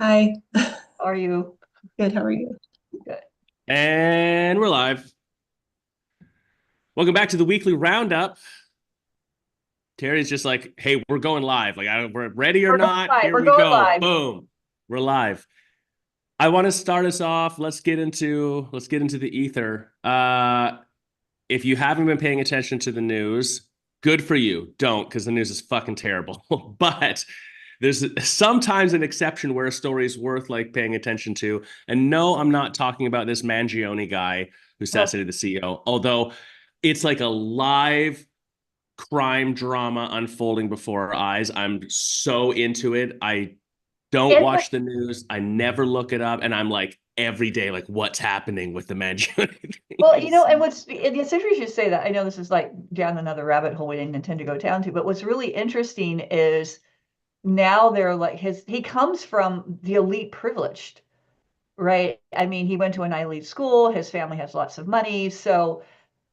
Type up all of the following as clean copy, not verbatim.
Hi. Are you Good. How are you? good? And we're live. Welcome back to the Weekly Roundup. Terry's just like, hey, we're going live. We're ready or We're going not. live. Here We're we going go. live. Boom. We're live. I want to start us off. Let's get into the ether. If you haven't been paying attention to the news, good for you. Don't, because the news is fucking terrible. But there's sometimes an exception where a story is worth paying attention to. And no, I'm not talking about this Mangione guy who Oh, assassinated the CEO, although it's like a live crime drama unfolding before our eyes. I'm so into it. I don't is it? watch the news. I never look it up. And I'm like every day, like, what's happening with the Mangione Well, thing? and it's interesting you say that. I know this is like down another rabbit hole we didn't intend to go down to, but what's really interesting is now they're like he comes from the elite privileged, right? I mean, he went to an Ivy League school, his family has lots of money, so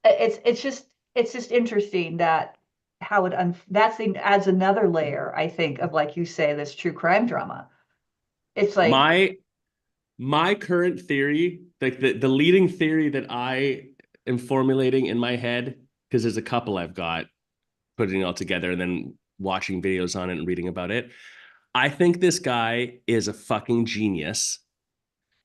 it's just interesting that how adds another layer, I think, of like you say, this true crime drama. It's like, my my current theory, like the leading theory that I am formulating in my head, because there's a couple I've got putting it all together and then watching videos on it and reading about it. I think this guy is a fucking genius.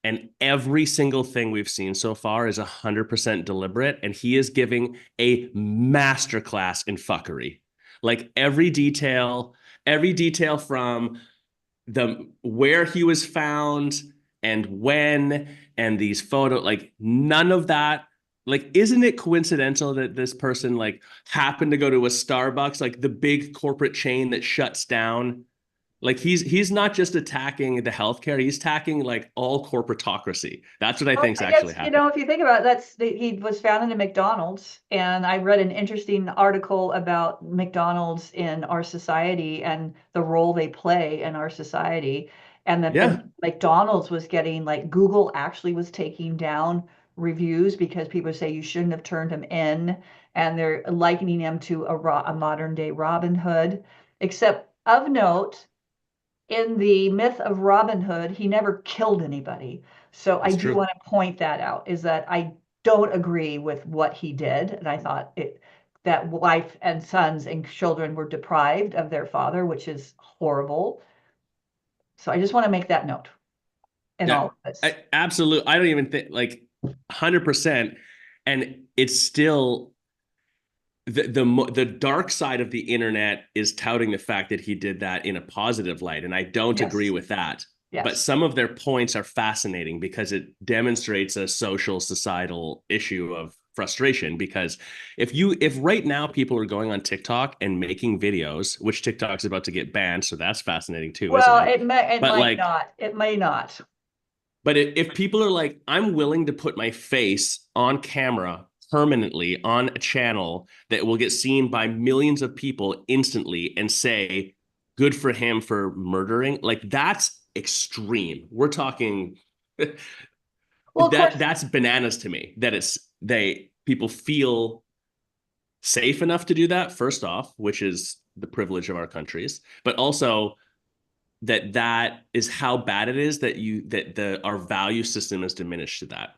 And every single thing we've seen so far is 100% deliberate. And he is giving a masterclass in fuckery. Like every detail from the where he was found and when and these photos, like none of that. Like, isn't it coincidental that this person like happened to go to a Starbucks, like the big corporate chain that shuts down? Like he's not just attacking the healthcare, he's attacking like all corporatocracy. That's what I well, think's I actually guess, happening. if you think about it, he was found in a McDonald's, and I read an interesting article about McDonald's in our society and the role they play in our society, and that the Yeah. McDonald's was getting like Google actually was taking down reviews because people say you shouldn't have turned him in, and they're likening him to a modern day Robin Hood, except of note in the myth of Robin Hood, he never killed anybody. So I That's do true. want to point that out, is that I don't agree with what he did. And I thought that wife and sons and children were deprived of their father, which is horrible. So I just want to make that note in Yeah. all of this. Absolutely. I don't even think like 100%. And it's still the dark side of the internet is touting the fact that he did that in a positive light, and I don't agree Yes. with that. But Yes. some of their points are fascinating because it demonstrates a social societal issue of frustration. Because if right now people are going on TikTok and making videos, which TikTok's about to get banned, so that's fascinating too, isn't Well, it? it But might like, not. It may not. if people are like, I'm willing to put my face on camera permanently on a channel that will get seen by millions of people instantly and say, good for him for murdering, like that's extreme. We're talking Well, of course. that's bananas to me that it's they people feel safe enough to do that, first off, which is the privilege of our countries, but also that is how bad it is that the our value system is diminished to that.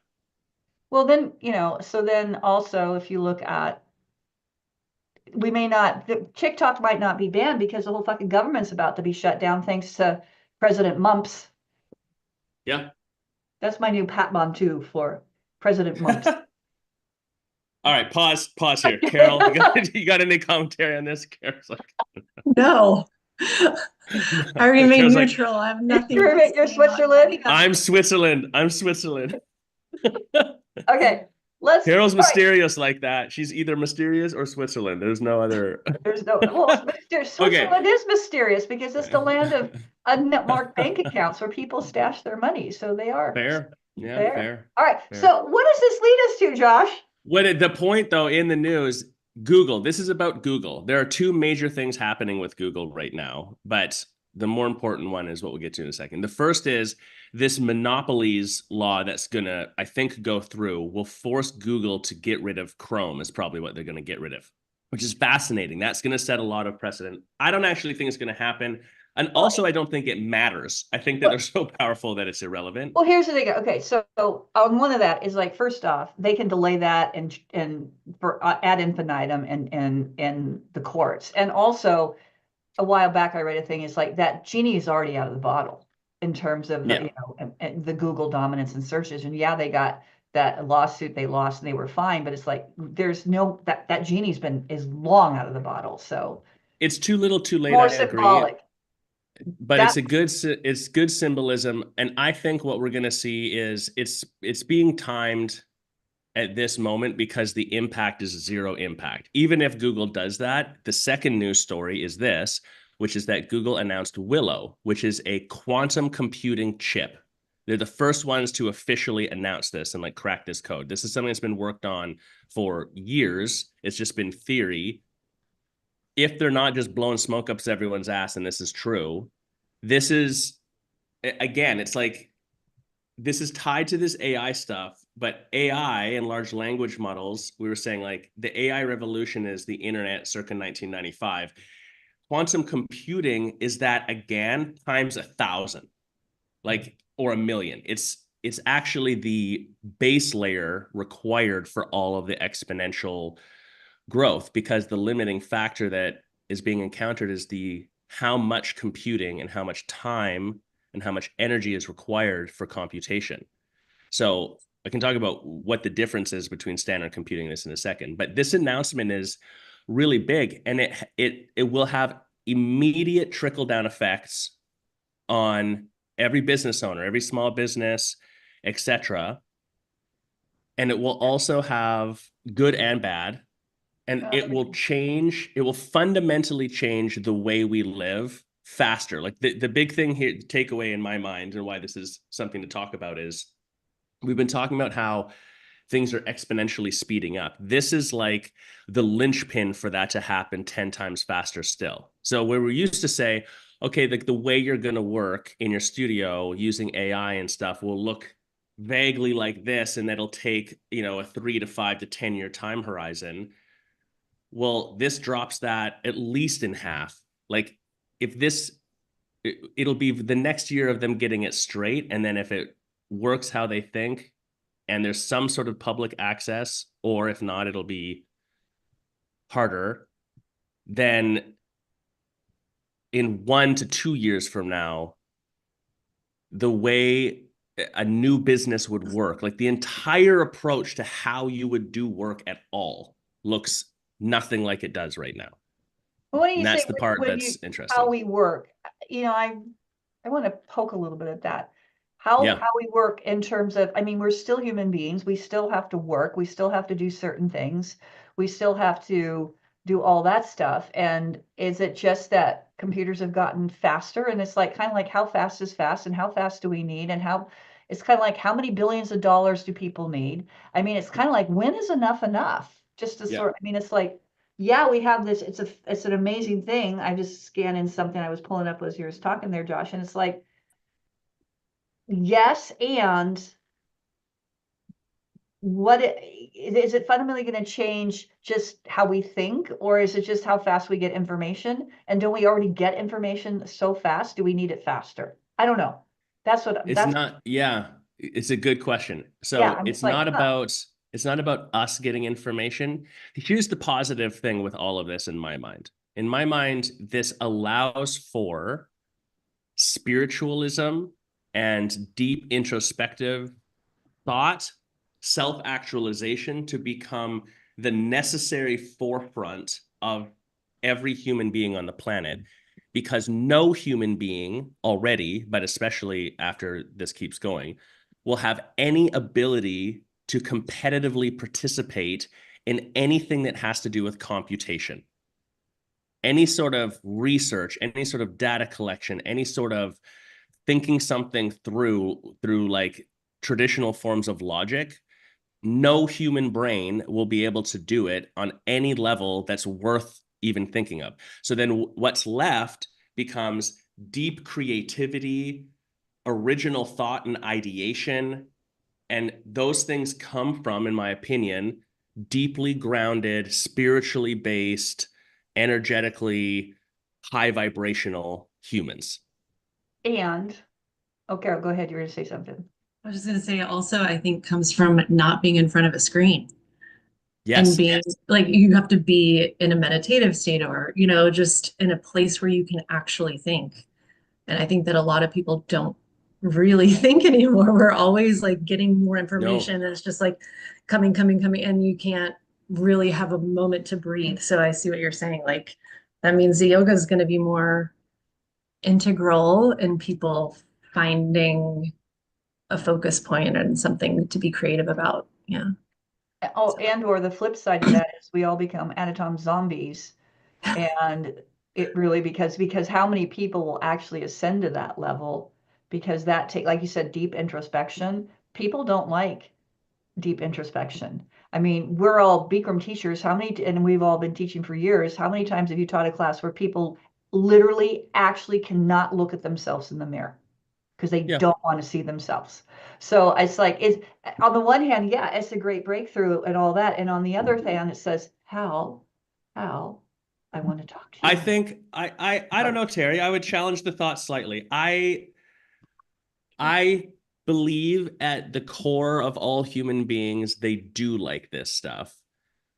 Well, then, so then also, if you look at, we may not, TikTok might not be banned because the whole fucking government's about to be shut down thanks to President Mumps. Yeah. That's my new pat bomb too for President Mumps. All right, pause here. Carol, you got any commentary on this? Carol's like, No, I remain Carol's like, neutral. I have nothing to You're say on Switzerland. any of I'm it. Switzerland. I'm Switzerland. Okay, let's, Carol's all right. mysterious like that. She's either mysterious or Switzerland. There's no other. There's no, well, Okay. Switzerland is mysterious because it's the land of unmarked bank accounts where people stash their money. So they are Fair. Yeah, there. fair. All right. Fair. So what does this lead us to, Josh? The point though in the news, Google, this is about Google. There are two major things happening with Google right now, but the more important one is what we'll get to in a second. The first is this monopolies law that's gonna, I think, go through will force Google to get rid of Chrome, is probably what they're gonna get rid of, which is fascinating. That's gonna set a lot of precedent. I don't actually think it's gonna happen. And also, I don't think it matters. I think that they're so powerful that it's irrelevant. Well, here's the thing. Okay, so on one of that is like, first off, they can delay that and for ad infinitum in the courts. And also, a while back, I read a thing. It's like that genie is already out of the bottle in terms of Yeah. and the Google dominance in search engine. Yeah, they got that lawsuit they lost and they were fine, but it's like there's no that genie's is long out of the bottle. So It's too little, too late. more I agree. symbolic. But That it's good symbolism. And I think what we're going to see is it's being timed at this moment because the impact is zero impact. Even if Google does that, the second news story is this, which is that Google announced Willow, which is a quantum computing chip. They're the first ones to officially announce this and like crack this code. This is something that's been worked on for years. It's just been theory. If they're not just blowing smoke up everyone's ass and this is true, this is, again, it's like, this is tied to this AI stuff, but AI and large language models, we were saying like the AI revolution is the internet circa 1995. Quantum computing is that again times 1,000, like, or 1,000,000. It's actually the base layer required for all of the exponential growth, because the limiting factor that is being encountered is the how much computing and how much time and how much energy is required for computation. So I can talk about what the difference is between standard computing this in a second, but this announcement is really big, and it will have immediate trickle down effects on every business owner, every small business, etc. And it will also have good and bad, and it will fundamentally change the way we live faster. Like the big thing here, takeaway in my mind, and why this is something to talk about, is we've been talking about how things are exponentially speeding up. This is like the linchpin for that to happen 10 times faster still. So where we used to say, okay, the way you're going to work in your studio using AI and stuff will look vaguely like this, and that'll take, a 3 to 5 to 10 year time horizon. Well, this drops that at least in half. Like, if this, it'll be the next year of them getting it straight. And then if it works how they think, and there's some sort of public access, or if not, it'll be harder, then in 1 to 2 years from now, the way a new business would work, like the entire approach to how you would do work at all, looks nothing like it does right now. What do you And say that's the part when that's you how interesting. we work? I want to poke a little bit at that. Yeah. How we work in terms of, I mean, we're still human beings. We still have to work. We still have to do certain things. We still have to do all that stuff. And is it just that computers have gotten faster? And it's like kind of like how fast is fast, and how fast do we need, and how it's kind of like how many billions of dollars do people need? I mean, it's kind of like when is enough enough? Just to Yeah. I mean, it's like, yeah, we have this. It's an amazing thing. I just scanned in something I was pulling up as you were talking there, Josh, and it's like, yes, and is it fundamentally going to change just how we think, or is it just how fast we get information? And don't we already get information so fast? Do we need it faster? I don't know. It's not, yeah, it's a good question. Yeah, So I'm just like, it's not about us getting information. Here's the positive thing with all of this in my mind. In my mind, this allows for spiritualism and deep introspective thought, self-actualization to become the necessary forefront of every human being on the planet, because no human being already, but especially after this keeps going, will have any ability to competitively participate in anything that has to do with computation. Any sort of research, any sort of data collection, any sort of thinking something through like traditional forms of logic, no human brain will be able to do it on any level that's worth even thinking of. So then what's left becomes deep creativity, original thought and ideation. And those things come from, in my opinion, deeply grounded, spiritually based, energetically high vibrational humans. And okay, go ahead. You're going to say something. I was just going to say also, I think comes from not being in front of a screen and Yes. being like, you have to be in a meditative state or, just in a place where you can actually think. And I think that a lot of people don't really think anymore. We're always like getting more information. No. And it's just like coming, coming, coming, and you can't really have a moment to breathe. So I see what you're saying. Like that means the yoga is going to be more integral in people finding a focus point and something to be creative about. Yeah. Oh, So, and or the flip side of that is we all become anatom zombies. And it really, because how many people will actually ascend to that level? Because that take, like you said, deep introspection. People don't like deep introspection. I mean, we're all Bikram teachers. How many, and we've all been teaching for years. How many times have you taught a class where people literally actually cannot look at themselves in the mirror because they Yeah. don't want to see themselves? So it's like, it's on the one hand, yeah, it's a great breakthrough and all that. And on the other hand, it says, how, I want to talk to I you. think I don't know, Terry. I would challenge the thought slightly. I believe at the core of all human beings, they do like this stuff.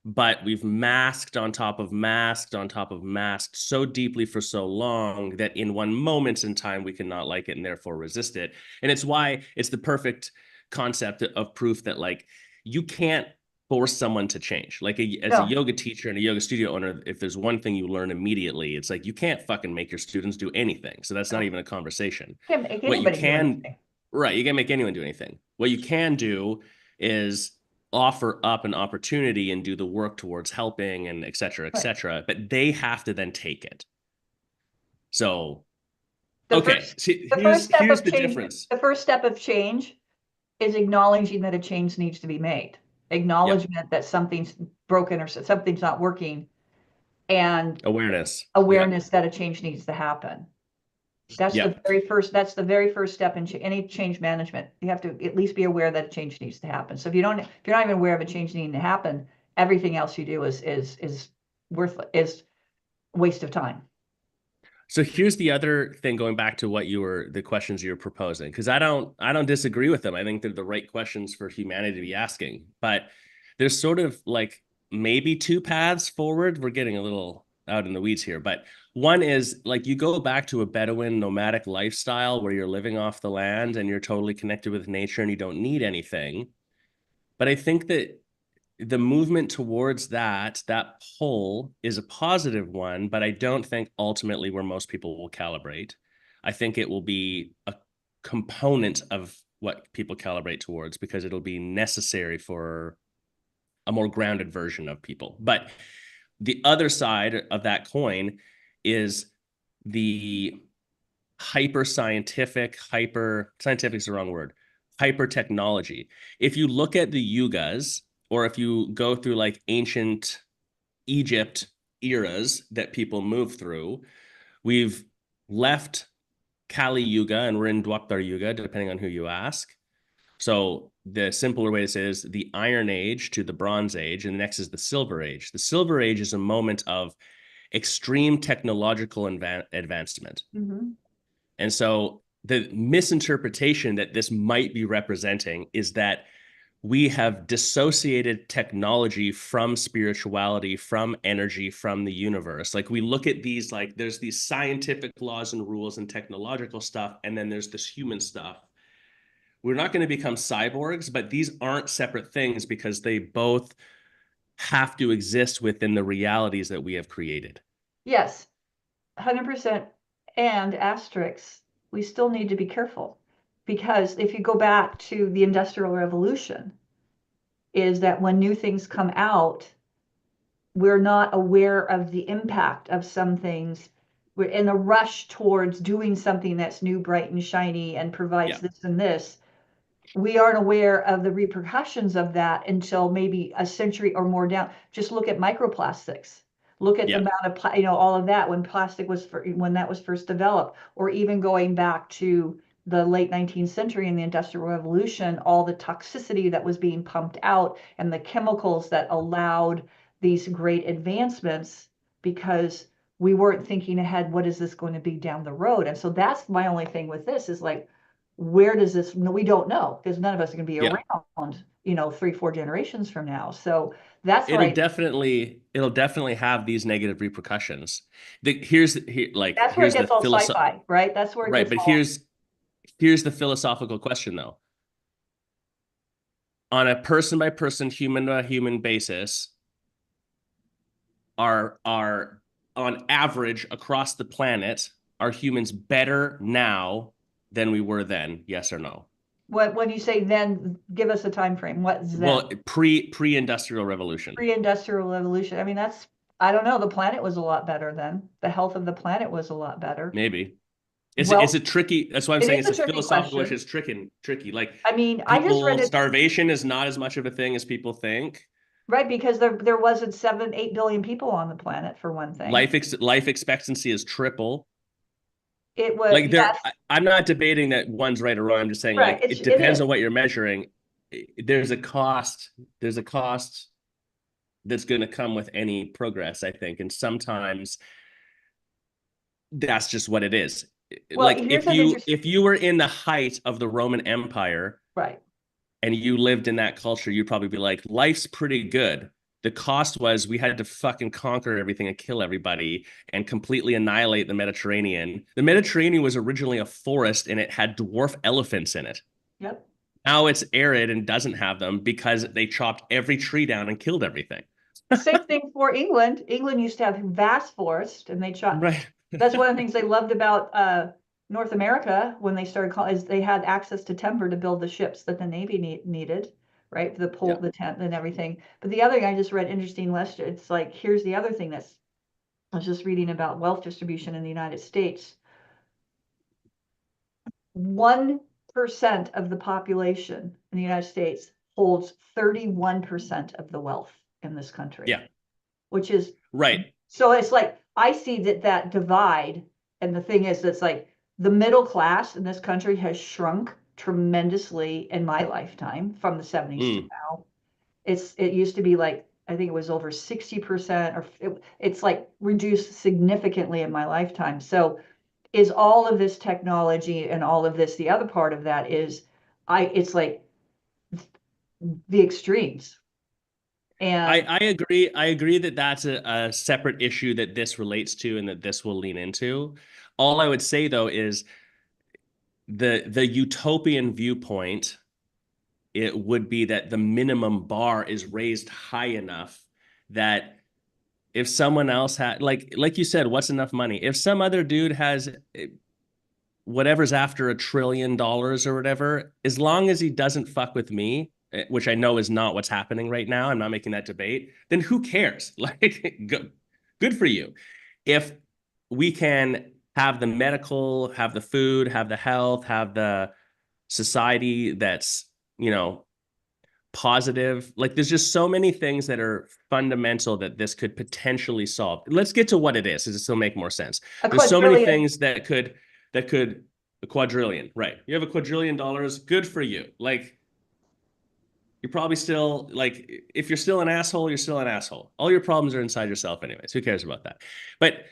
But we've masked on top of masked on top of masked so deeply for so long that in one moment in time, we cannot like it and therefore resist it. And it's why it's the perfect concept of proof that like you can't force someone to change. Like as a No, yoga teacher and a yoga studio owner, if there's one thing you learn immediately, it's like you can't fucking make your students do anything. So that's not no, even a conversation. can't make What you anybody do can, anything. right, you can't make anyone do anything. What you can do is offer up an opportunity and do the work towards helping and et cetera, et Right. cetera. But they have to then take it. So, The okay, first, see, the first step here's of the change, difference. the first step of change is acknowledging that a change needs to be made. Yeah, Acknowledgement that something's broken or something's not working, and awareness. Yeah, awareness that a change needs to happen. yeah. That's the very first step in any change management. You have to at least be aware that a change needs to happen. So if you're not even aware of a change needing to happen, everything else you do is worthless, is waste of time. So here's the other thing, going back to the questions you were proposing, because I don't disagree with them. I think they're the right questions for humanity to be asking. But there's sort of like maybe two paths forward. We're getting a little out in the weeds here, but one is like you go back to a Bedouin nomadic lifestyle where you're living off the land and you're totally connected with nature and you don't need anything. But I think that the movement towards that pull is a positive one, but I don't think ultimately where most people will calibrate. I think it will be a component of what people calibrate towards because it'll be necessary for a more grounded version of people. But the other side of that coin is the hyper scientific is the wrong word, hyper technology. If you look at the yugas, or if you go through like ancient Egypt eras that people move through, we've left Kali Yuga and we're in Dwapar Yuga, depending on who you ask. So the simpler way to say it is the Iron Age to the Bronze Age, and the next is the Silver Age. The Silver Age is a moment of extreme technological advancement. Mm-hmm. And so the misinterpretation that this might be representing is that we have dissociated technology from spirituality, from energy, from the universe. Like we look at these, like there's these scientific laws and rules and technological stuff, and then there's this human stuff. We're not going to become cyborgs, but these aren't separate things because they both have to exist within the realities that we have created. Yes, 100%. And asterisks, we still need to be careful because if you go back to the Industrial Revolution, is that when new things come out, we're not aware of the impact of some things. We're in a rush towards doing something that's new, bright, and shiny and provides Yeah. this and this. We aren't aware of the repercussions of that until maybe a century or more down. Just look at microplastics. Look at the Yeah. amount of, all of that when plastic was, when that was first developed, or even going back to the late 19th century and the Industrial Revolution, all the toxicity that was being pumped out and the chemicals that allowed these great advancements, because we weren't thinking ahead, what is this going to be down the road? And so that's my only thing with this is like, where does this, we don't know, because none of us are going to be Yeah. around, 3-4 generations from now. So that's It'll where definitely have these negative repercussions. that's where it Here's the gets all philosoph sci-fi, right? That's where it right, gets but all, here's the philosophical question though. On a person by person, human to human basis, are on average across the planet, are humans better now than we were then? Yes or no? when you say then, give us a time frame. What's then? Well, pre-industrial revolution. Pre-industrial revolution. I mean, I don't know. The planet was a lot better then. The health of the planet was a lot better. Maybe. It's Well, a tricky, that's why I'm it saying is it's a a tricky philosophical question. question. It's tricky. Like I mean, I just read it, starvation is not as much of a thing as people think. right, because there wasn't 7, 8 billion people on the planet for one thing. Life expectancy is triple. It was, Like yes, I'm not debating that one's right or wrong. I'm just saying right. like it It depends is. on what you're measuring. There's a cost. There's a cost that's going to come with any progress, I think, and sometimes that's just what it is. Well, Like here's an interesting, if you were in the height of the Roman Empire right. and you lived in that culture, you'd probably be like, life's pretty good. The cost was we had to fucking conquer everything and kill everybody and completely annihilate the Mediterranean. The Mediterranean was originally a forest and it had dwarf elephants in it. Yep. Now it's arid and doesn't have them because they chopped every tree down and killed everything. Same thing for England. England used to have vast forests, and they shot. Right. That's one of the things they loved about North America when they started calling is they had access to timber to build the ships that the Navy needed, right? The pole, Yeah. the tent, and everything. But the other thing I just read interesting list. It's like here's the other thing that's I was just reading about wealth distribution in the United States. 1% of the population in the United States holds 31% of the wealth in this country. Yeah. Which is right. So it's like I see that divide, and the thing is, that's like the middle class in this country has shrunk tremendously in my lifetime from the 70s to now. It used to be like I think it was over 60%, or it's like reduced significantly in my lifetime. So is all of this technology and all of this, the other part of that is it's like the extremes. And I agree. I agree that that's a separate issue that this relates to and that this will lean into. All I would say though is the utopian viewpoint, it would be that the minimum bar is raised high enough that if someone else had like you said, what's enough money? If some other dude has whatever's after $1 trillion or whatever, as long as he doesn't fuck with me, which I know is not what's happening right now, I'm not making that debate, then who cares? Like, good for you. If we can have the medical, have the food, have the health, have the society that's, positive, like there's just so many things that are fundamental that this could potentially solve. Let's get to what it is. Does it still make more sense? a There's so many quadrillion. things that could a quadrillion, right? You have $1 quadrillion, good for you. Like you're probably still like if you're still an asshole, you're still an asshole. All your problems are inside yourself anyways. Who cares about that? But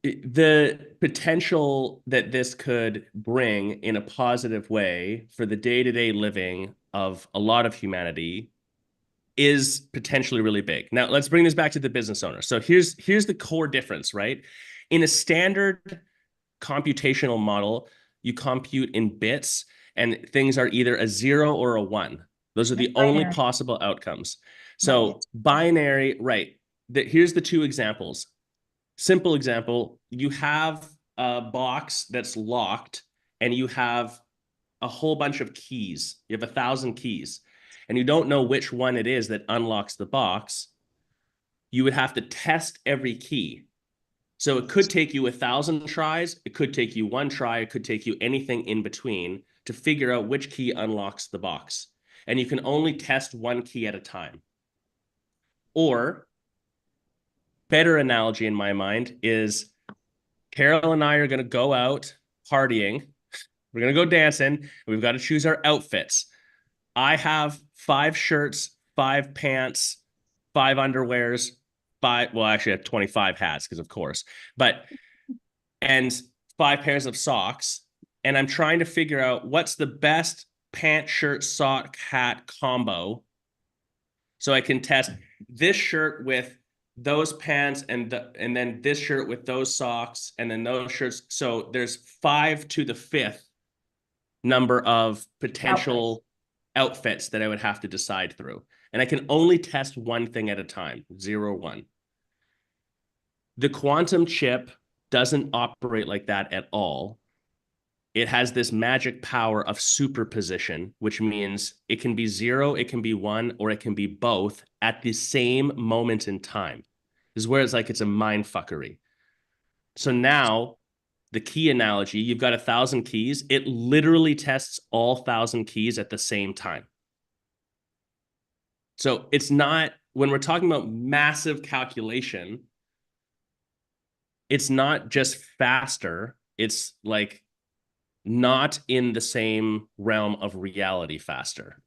the potential that this could bring in a positive way for the day-to-day living of a lot of humanity is potentially really big. Now, let's bring this back to the business owner. So here's the core difference, right? In a standard computational model, you compute in bits and things are either a 0 or a 1. Those are the only possible outcomes. So Right. binary, right? Here's the two examples. Simple example, you have a box that's locked and you have a whole bunch of keys. You have 1,000 keys and you don't know which one it is that unlocks the box. You would have to test every key. So it could take you 1,000 tries. It could take you one try. It could take you anything in between to figure out which key unlocks the box. And you can only test one key at a time. Or better analogy in my mind is Carol and I are going to go out partying. We're going to go dancing. We've got to choose our outfits. I have 5 shirts, 5 pants, 5 underwears, 5, well, actually I have 25 hats because of course, and 5 pairs of socks. And I'm trying to figure out what's the best pant, shirt, sock, hat combo. So I can test this shirt with those pants and then this shirt with those socks and then those shirts. So there's 5 to the 5th number of potential outfits that I would have to decide through. And I can only test one thing at a time, 0, 1. The quantum chip doesn't operate like that at all. It has this magic power of superposition, which means it can be 0, it can be 1, or it can be both at the same moment in time. This is where it's like it's a mind fuckery. So now the key analogy, you've got 1,000 keys. It literally tests all 1,000 keys at the same time. So it's not, when we're talking about massive calculation, it's not just faster. It's like not in the same realm of reality faster.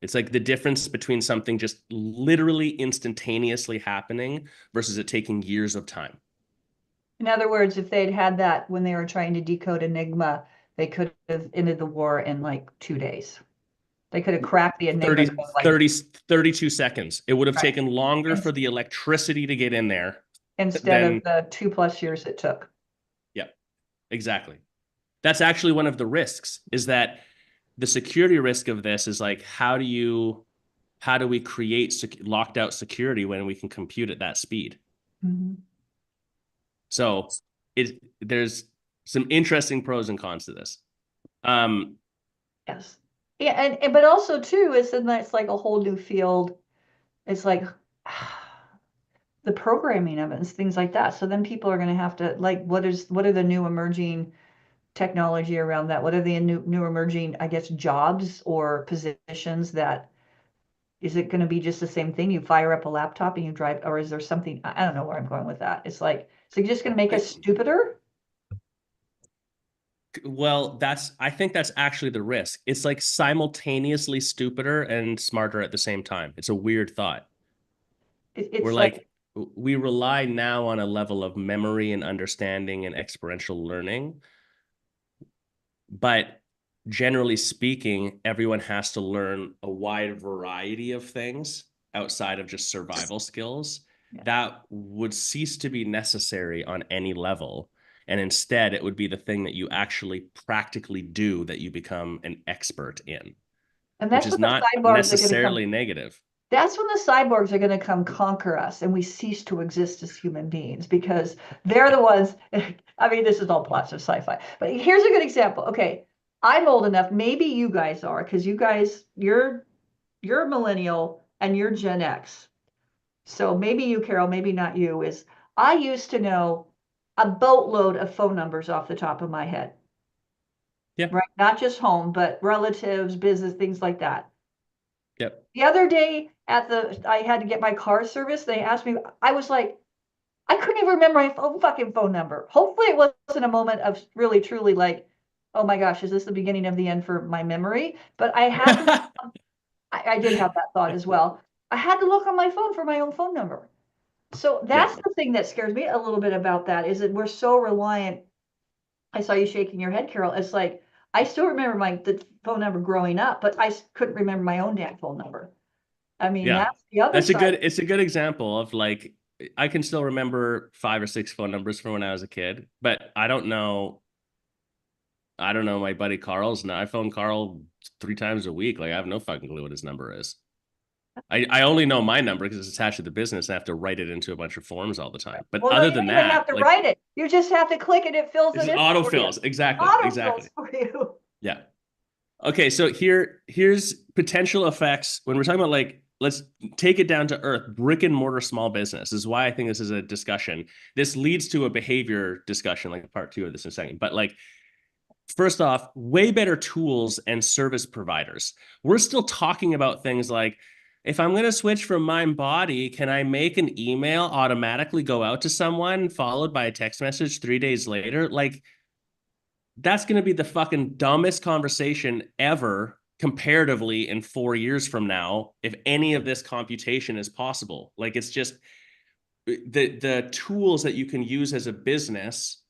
It's like the difference between something just literally instantaneously happening versus it taking years of time. In other words, if they'd had that when they were trying to decode Enigma, they could have ended the war in like 2 days. They could have cracked the Enigma 30, code like 32 seconds. It would have Right. taken longer for the electricity to get in there. instead of the 2+ years it took. Yeah, exactly. That's actually one of the risks, is that the security risk of this is like, how do we create locked out security when we can compute at that speed? Mm-hmm. So there's some interesting pros and cons to this. Yes. Yeah, and but also too is then it's like a whole new field. It's like the programming of it and things like that. So then people are going to have to like, what are the new emerging technology around that? What are the new emerging, I guess, jobs or positions that, is it going to be just the same thing? You fire up a laptop and you drive, or is there something, I don't know where I'm going with that. It's like, so you're just going to make us stupider? Well, I think that's actually the risk. It's like simultaneously stupider and smarter at the same time. It's a weird thought. We're It's like, we rely now on a level of memory and understanding and experiential learning. But generally speaking, everyone has to learn a wide variety of things outside of just survival skills. Yeah. That would cease to be necessary on any level. And instead, it would be the thing that you actually practically do that you become an expert in, and which that's is what the not cyborgs are going to necessarily come. negative. That's when the cyborgs are going to come conquer us and we cease to exist as human beings because they're the ones. I mean, this is all plots of sci-fi, but here's a good example. Okay, I'm old enough, maybe you guys are, because you guys, you're a millennial and you're Gen X. So maybe you, Carol, maybe not you, is I used to know a boatload of phone numbers off the top of my head. Yeah. Right? Not just home, but relatives, business, things like that. Yep. The other day I had to get my car serviced. They asked me, I was like, I couldn't even remember my fucking phone number. Hopefully it wasn't a moment of really, truly like, oh my gosh, is this the beginning of the end for my memory? But I had to, I did have that thought as well. I had to look on my phone for my own phone number. So that's Yeah. the thing that scares me a little bit about that, is that we're so reliant. I saw you shaking your head, Carol. It's like, I still remember the phone number growing up, but I couldn't remember my own damn phone number. I mean, Yeah. that's the other side. It's a good example of like, I can still remember 5 or 6 phone numbers from when I was a kid, but I don't know my buddy Carl's. Now I phone Carl 3 times a week. Like I have no fucking clue what his number is. I only know my number because it's attached to the business and I have to write it into a bunch of forms all the time. But Well, no, other you than don't even have that, to like, write it. You just have to click it. It fills it's it in for you. autofills. Exactly. Autofills for you. Yeah. Okay, so here's potential effects when we're talking about, like, let's take it down to earth. Brick and mortar small business is why I think this is a discussion. This leads to a behavior discussion, like part 2 of this in a second. But like, first off, way better tools and service providers. We're still talking about things like, if I'm going to switch from MindBody, can I make an email automatically go out to someone followed by a text message 3 days later? Like, that's going to be the fucking dumbest conversation ever comparatively in 4 years from now, if any of this computation is possible. Like, it's just, the tools that you can use as a business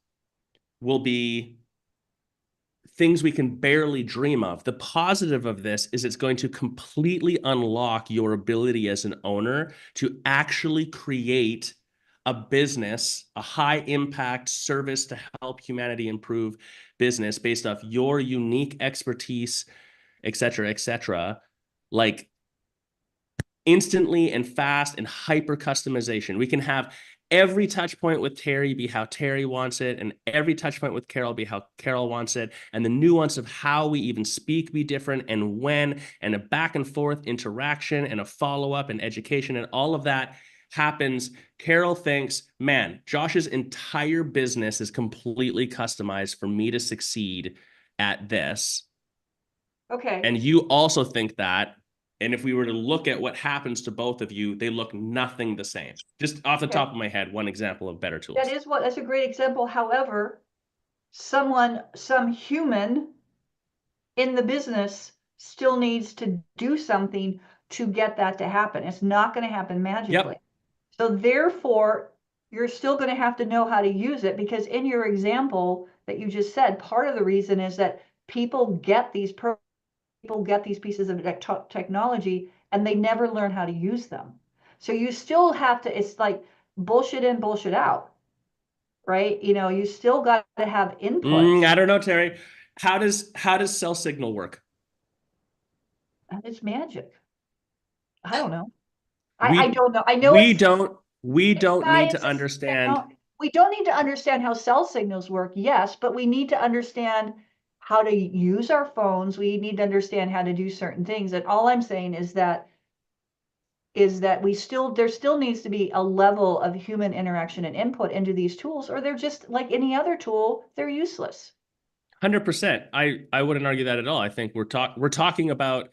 will be things we can barely dream of. The positive of this is it's going to completely unlock your ability as an owner to actually create a business, a high impact service to help humanity improve business based off your unique expertise, et cetera, et cetera. Like instantly and fast and hyper customization. We can have every touch point with Terry be how Terry wants it, and every touch point with Carol be how Carol wants it, and the nuance of how we even speak be different, and when, and a back and forth interaction, and a follow-up and education, and all of that happens. Carol thinks, man, Josh's entire business is completely customized for me to succeed at this. Okay. And you also think that. And if we were to look at what happens to both of you, they look nothing the same. Just off the top of my head, one example of better tools. That's a great example. However, some human in the business still needs to do something to get that to happen. It's not going to happen magically. Yep. So therefore, you're still going to have to know how to use it, because in your example that you just said, part of the reason is that people get these pieces of technology and they never learn how to use them. So you still have to, it's like bullshit in, bullshit out, right? You know, you still got to have input. I don't know, Terry. How does cell signal work? It's magic. I don't know. We I don't know. I know we it's don't need to science, understand. we don't need to understand how cell signals work, yes, but we need to understand how to use our phones. We need to understand how to do certain things. And all I'm saying is that there still needs to be a level of human interaction and input into these tools, or they're just like any other tool, they're useless. 100%. I wouldn't argue that at all. I think we're talking about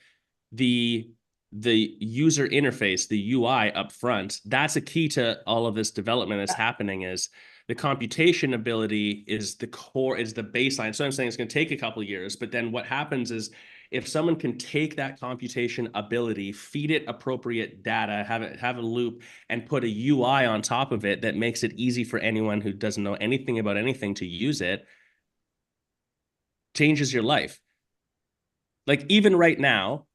the user interface, the UI up front. That's a key to all of this development that's happening. Is the computation ability is the core, is the baseline. So I'm saying it's going to take a couple of years, but then what happens is if someone can take that computation ability, feed it appropriate data, have a loop, and put a UI on top of it that makes it easy for anyone who doesn't know anything about anything to use it, changes your life. Like even right now,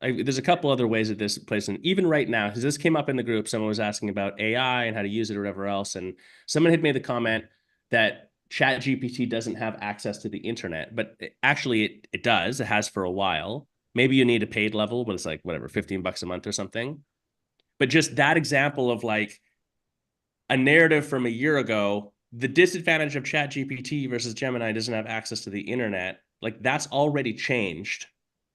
there's a couple other ways that this plays in. Even right now, because this came up in the group, someone was asking about AI and how to use it or whatever else, and someone had made the comment that ChatGPT doesn't have access to the internet, but actually it does. It has for a while. Maybe you need a paid level, but it's like whatever, $15 a month or something. But just that example of like a narrative from a year ago, the disadvantage of ChatGPT versus Gemini doesn't have access to the internet, like that's already changed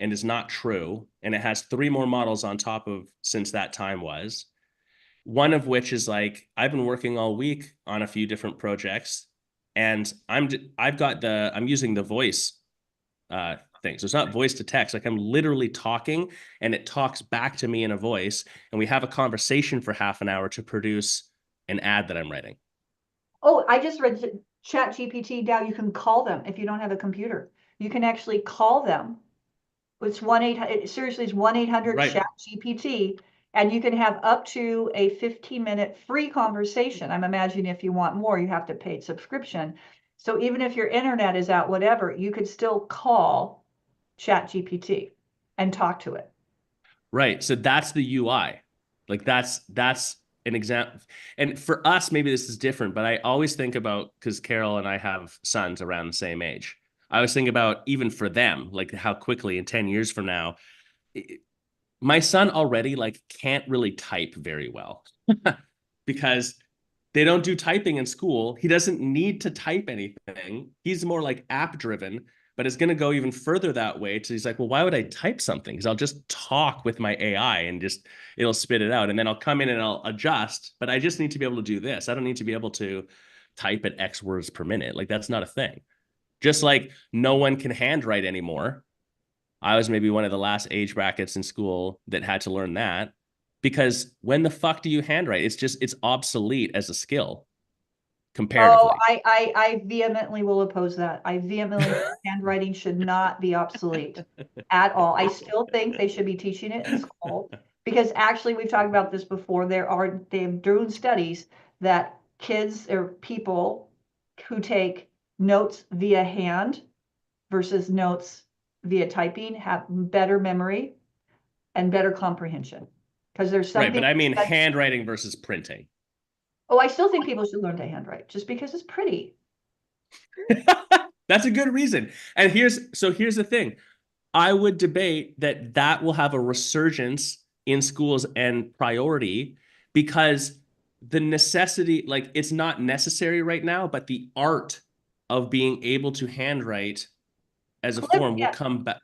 and is not true. And it has 3 more models on top of since that time was. One of which is like, I've been working all week on a few different projects, and I'm using the voice thing. So it's not voice to text. Like I'm literally talking and it talks back to me in a voice, and we have a conversation for half an hour to produce an ad that I'm writing. Oh, I just read ChatGPT. Now you can call them if you don't have a computer. You can actually call them. It's 1-800, seriously, it's 1-800 Right. chat GPT, and you can have up to a 15-minute free conversation. I'm imagining if you want more, you have to pay subscription. So even if your internet is out, whatever, you could still call chat GPT and talk to it. Right. So that's the UI. Like that's an example. And for us, maybe this is different, but I always think about, because Carol and I have sons around the same age. I always think about even for them, like how quickly in 10 years from now, my son already like can't really type very well because they don't do typing in school. He doesn't need to type anything. He's more like app driven, but it's going to go even further that way. So he's like, well, why would I type something? Because I'll just talk with my AI and just it'll spit it out. And then I'll come in and I'll adjust, but I just need to be able to do this. I don't need to be able to type at X words per minute. Like that's not a thing. Just like no one can handwrite anymore. I was maybe one of the last age brackets in school that had to learn that, because when the fuck do you handwrite? It's obsolete as a skill comparatively. Oh, I vehemently will oppose that. I vehemently think handwriting should not be obsolete at all. I still think they should be teaching it in school, Because actually, we've talked about this before. They've done studies that kids or people who take notes via hand versus notes via typing have better memory and better comprehension. Because there's Right, something. but I mean handwriting versus printing. Oh, I still think people should learn to handwrite just because it's pretty. That's a good reason. And here's the thing. I would debate that that will have a resurgence in schools and priority because the necessity, like it's not necessary right now, but the art of being able to handwrite as a form Yeah,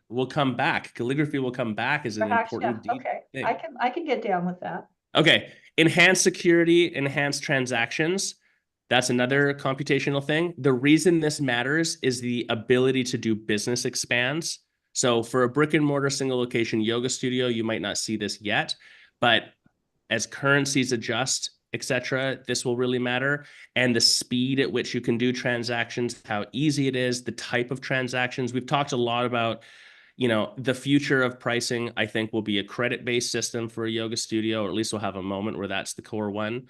will come back. Calligraphy will come back as an perhaps, yeah. important deep Okay. thing. I can get down with that. Okay. Enhanced security, enhanced transactions. That's another computational thing. The reason this matters is the ability to do business expands. So for a brick and mortar single location yoga studio, you might not see this yet, but as currencies adjust, etc., this will really matter. And the speed at which you can do transactions, how easy it is, the type of transactions. We've talked a lot about, the future of pricing, I think, will be a credit-based system for a yoga studio, or at least we'll have a moment where that's the core one.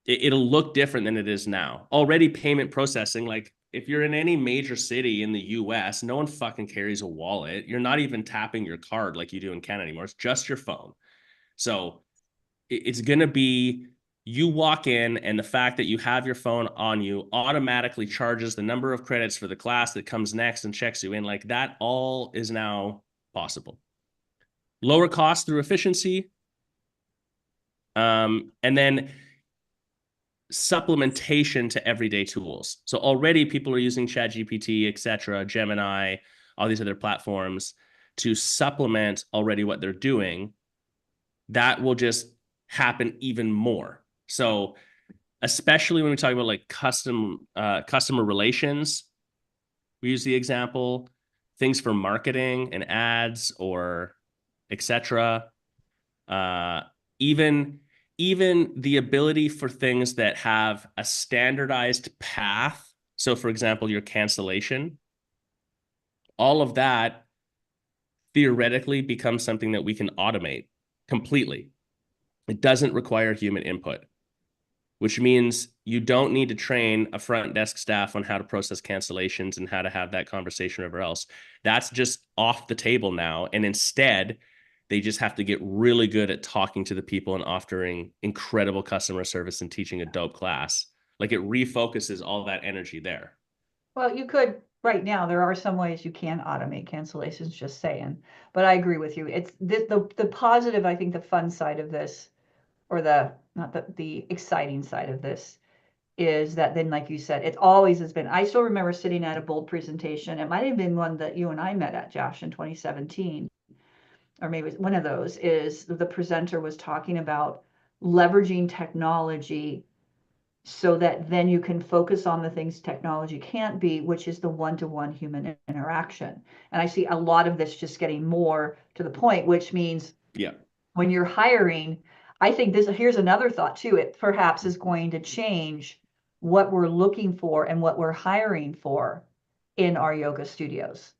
It'll look different than it is now. Already payment processing, like if you're in any major city in the US, no one fucking carries a wallet. You're not even tapping your card like you do in Canada anymore. It's just your phone. So it's going to be you walk in, and the fact that you have your phone on you automatically charges the number of credits for the class that comes next and checks you in. Like that all is now possible. Lower cost through efficiency. And then supplementation to everyday tools. So already people are using ChatGPT, etc., Gemini, all these other platforms to supplement already what they're doing. That will just happen even more. So especially when we talk about like customer relations, we use the example, things for marketing and ads or etc. Even the ability for things that have a standardized path. So, for example, your cancellation, all of that theoretically becomes something that we can automate completely. It doesn't require human input, which means you don't need to train a front desk staff on how to process cancellations and how to have that conversation or whatever else. That's just off the table now. And instead, they just have to get really good at talking to the people and offering incredible customer service and teaching a dope class. Like it refocuses all that energy there. Well, you could, right now, there are some ways you can automate cancellations, just saying. But I agree with you. It's the positive, I think the fun side of this, or not the exciting side of this, is that then, like you said, it always has been. I still remember sitting at a Bold presentation. It might have been one that you and I met at, Josh, in 2017, or maybe one of those, is the presenter was talking about leveraging technology so that then you can focus on the things technology can't be, which is the one-to-one human interaction. And I see a lot of this just getting more to the point, which means Yeah. when you're hiring, I think here's another thought too. It perhaps is going to change what we're looking for and what we're hiring for in our yoga studios,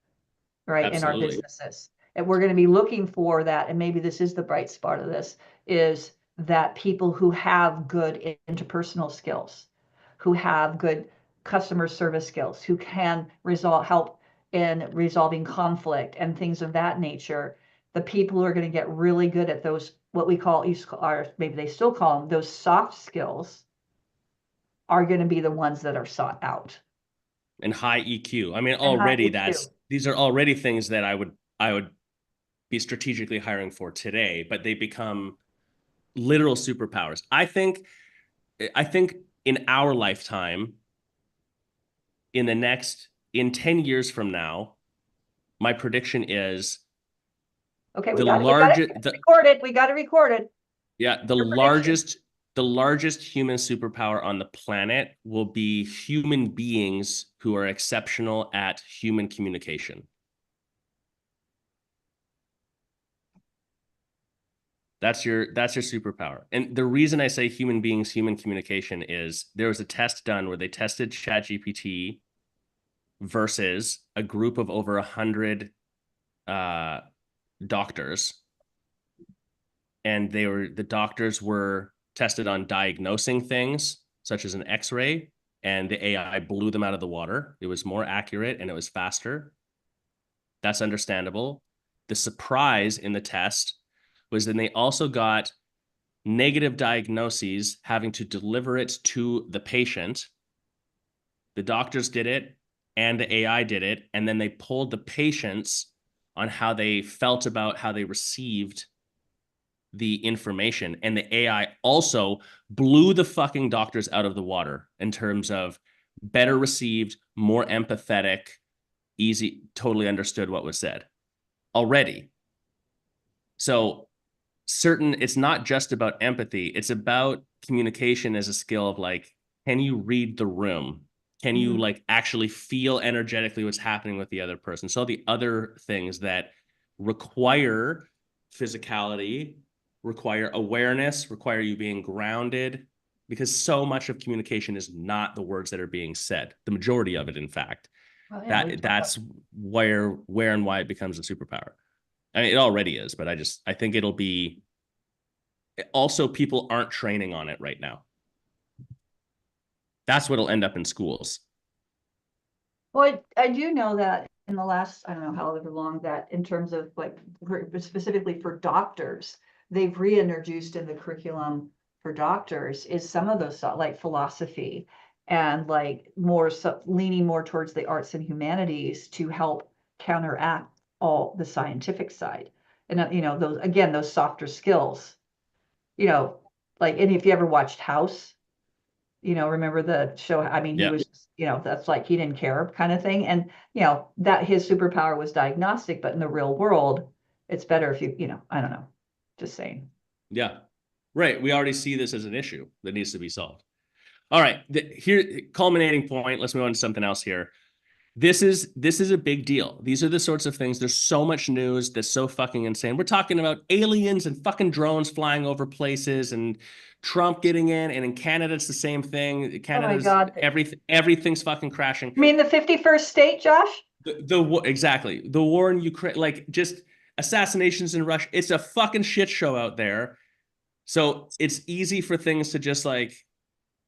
right? In our Absolutely. businesses. And we're going to be looking for that. And maybe this is the bright spot of this, is that people who have good interpersonal skills, who have good customer service skills, who can help in resolving conflict and things of that nature, the people who are going to get really good at those, what we call, or maybe they still call them, those soft skills, are going to be the ones that are sought out. And high EQ. I mean, And high already EQ. these are already things that I would be strategically hiring for today, but they become literal superpowers. I think in our lifetime, in 10 years from now, my prediction is Okay, we the got it largest recorded. We got it recorded. yeah, Your prediction. the largest human superpower on the planet will be human beings who are exceptional at human communication. That's your superpower. And the reason I say human beings, human communication is there was a test done where they tested ChatGPT versus a group of over 100 doctors, and the doctors were tested on diagnosing things such as an X-ray, and the AI blew them out of the water. It was more accurate and it was faster. That's understandable. The surprise in the test was then they also got negative diagnoses having to deliver it to the patient. The doctors did it and the AI did it. And then they polled the patients on how they felt about how they received the information. And the AI also blew the fucking doctors out of the water in terms of better received, more empathetic, easy, totally understood what was said already. So it's not just about empathy. It's about communication as a skill of like, can you read the room? Can you like actually feel energetically what's happening with the other person? So the other things that require physicality, require awareness, require you being grounded, because so much of communication is not the words that are being said. The majority of it, in fact, Oh, yeah, that's where and why it becomes a superpower. I mean, it already is, but I think it'll be also people aren't training on it right now. That's what'll end up in schools. Well, I do know that in the last, I don't know however long, that in terms of like specifically for doctors, they've reintroduced in the curriculum for doctors is some of those like philosophy and like more leaning more towards the arts and humanities to help counteract all the scientific side. And those softer skills, you know, like, and if you ever watched House, remember the show? I mean, he Yeah. was, that's like he didn't care kind of thing. And, that his superpower was diagnostic, but in the real world, it's better if I don't know, just saying. Yeah. Right. We already see this as an issue that needs to be solved. All right. Here, culminating point. Let's move on to something else here. This is a big deal. These are the sorts of things. There's so much news that's so fucking insane. We're talking about aliens and fucking drones flying over places and Trump getting in, and in Canada it's the same thing. Oh my Canada's God. everything's fucking crashing. I mean, the 51st state, Josh? Exactly. The war in Ukraine, like just assassinations in Russia. It's a fucking shit show out there. So it's easy for things to just like,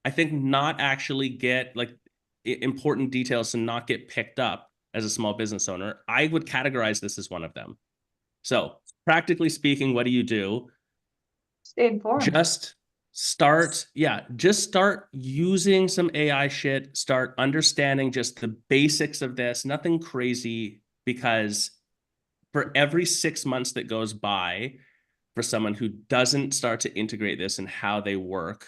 I think, not actually get like important details to not get picked up as a small business owner. I would categorize this as one of them. So practically speaking, what do you do? Stay informed. Just start using some AI shit, start understanding just the basics of this, nothing crazy, because for every 6 months that goes by, for someone who doesn't start to integrate this and how they work,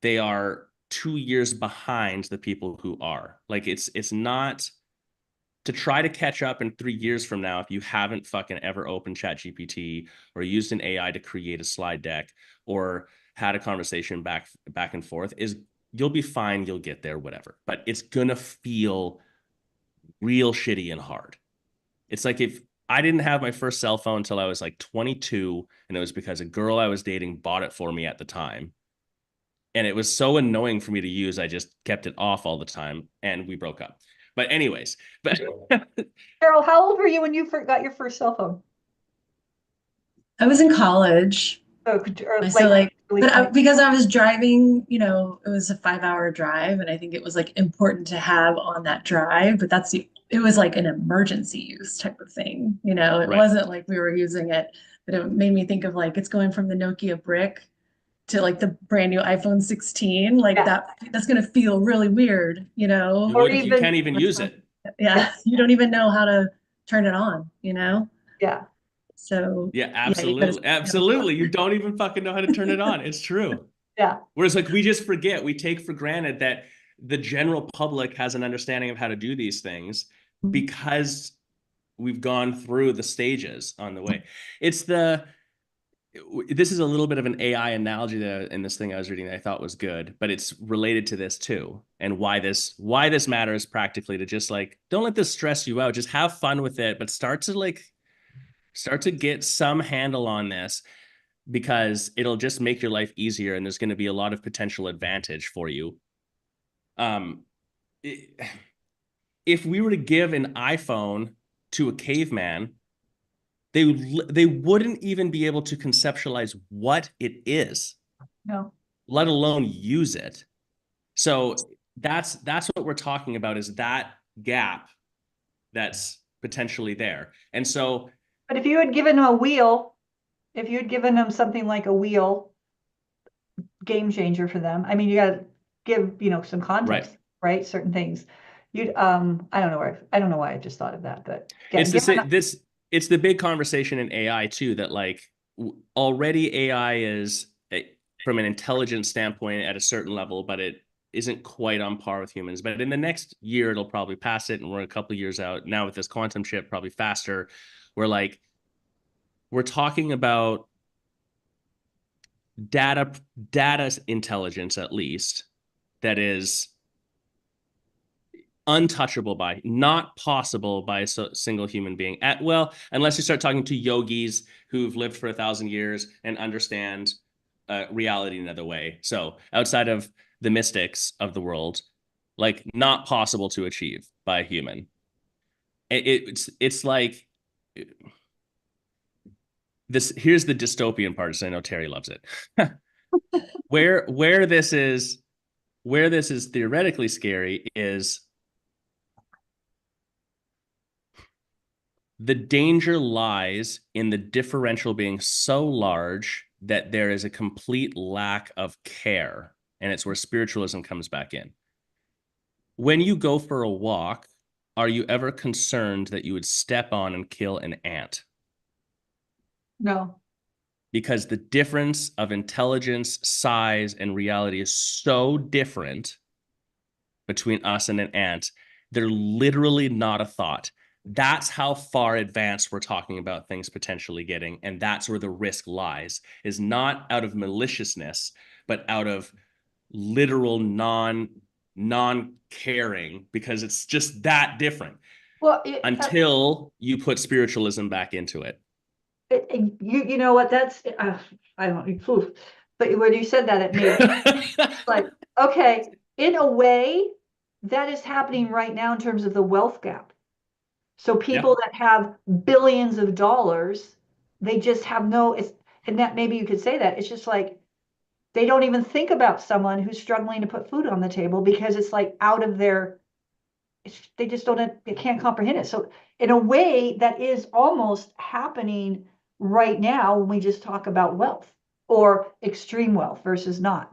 they are 2 years behind the people who are. Like it's not to try to catch up in 3 years from now if you haven't fucking ever opened ChatGPT or used an AI to create a slide deck or had a conversation back and forth, is you'll be fine, you'll get there, whatever. But it's gonna feel real shitty and hard. It's like if I didn't have my first cell phone until I was like 22, and it was because a girl I was dating bought it for me at the time. And it was so annoying for me to use, I just kept it off all the time, and we broke up. But anyways, but Carol, how old were you when you got your first cell phone? I was in college. Or So like, early but 20s? because I was driving, it was a 5 hour drive, and I think it was like important to have on that drive. But it was like an emergency use type of thing. It right. wasn't like we were using it, but it made me think of like it's going from the Nokia brick to like the brand new iPhone 16. Like Yeah. that's gonna feel really weird, Or What if you even, can't even use it? Yeah, you don't even know how to turn it on. yeah. So Yeah, yeah, you gotta absolutely. Absolutely. You don't even fucking know how to turn it on. It's true. Yeah. Whereas like we just forget, we take for granted that the general public has an understanding of how to do these things because we've gone through the stages on the way. This is a little bit of an AI analogy that in this thing I was reading that I thought was good, but it's related to this too. And why this matters practically, to just like, don't let this stress you out. Just have fun with it, but start to get some handle on this, because it'll just make your life easier, and there's going to be a lot of potential advantage for you. Um, if we were to give an iPhone to a caveman, they wouldn't even be able to conceptualize what it is, No. let alone use it. So that's what we're talking about, is that gap that's potentially there. And so, But if you had given them a wheel, if you had given them something like a wheel, game changer for them. I mean, you got to give, some context, right? Certain things. I don't know why I just thought of that, but yeah, it's it's the big conversation in AI too, that like already AI is from an intelligence standpoint at a certain level, but it isn't quite on par with humans. But in the next year, it'll probably pass it, and we're a couple of years out now with this quantum chip, probably faster. We're talking about data intelligence, at least, that is untouchable by, not possible by a single human being. Well, unless you start talking to yogis who've lived for 1,000 years and understand reality another way. So outside of the mystics of the world, like, not possible to achieve by a human. It's like this. Here's the dystopian part, so I know Terry loves it. where this is theoretically scary is the danger lies in the differential being so large that there is a complete lack of care. And it's where spiritualism comes back in. When you go for a walk, are you ever concerned that you would step on and kill an ant? No. Because the difference of intelligence, size, and reality is so different between us and an ant. They're literally not a thought. That's how far advanced we're talking about things potentially getting. And that's where the risk lies, is not out of maliciousness, but out of literal non-caring, because it's just that different. Well, until you put spiritualism back into it. You know what, that's, I don't, oof. But when you said that, it made like, okay, in a way, that is happening right now in terms of the wealth gap. So people that have billions of dollars, they just have and that maybe you could say that it's just like, they don't even think about someone who's struggling to put food on the table, because it's like out of they just they can't comprehend it. So in a way, that is almost happening right now when we just talk about wealth, or extreme wealth versus not.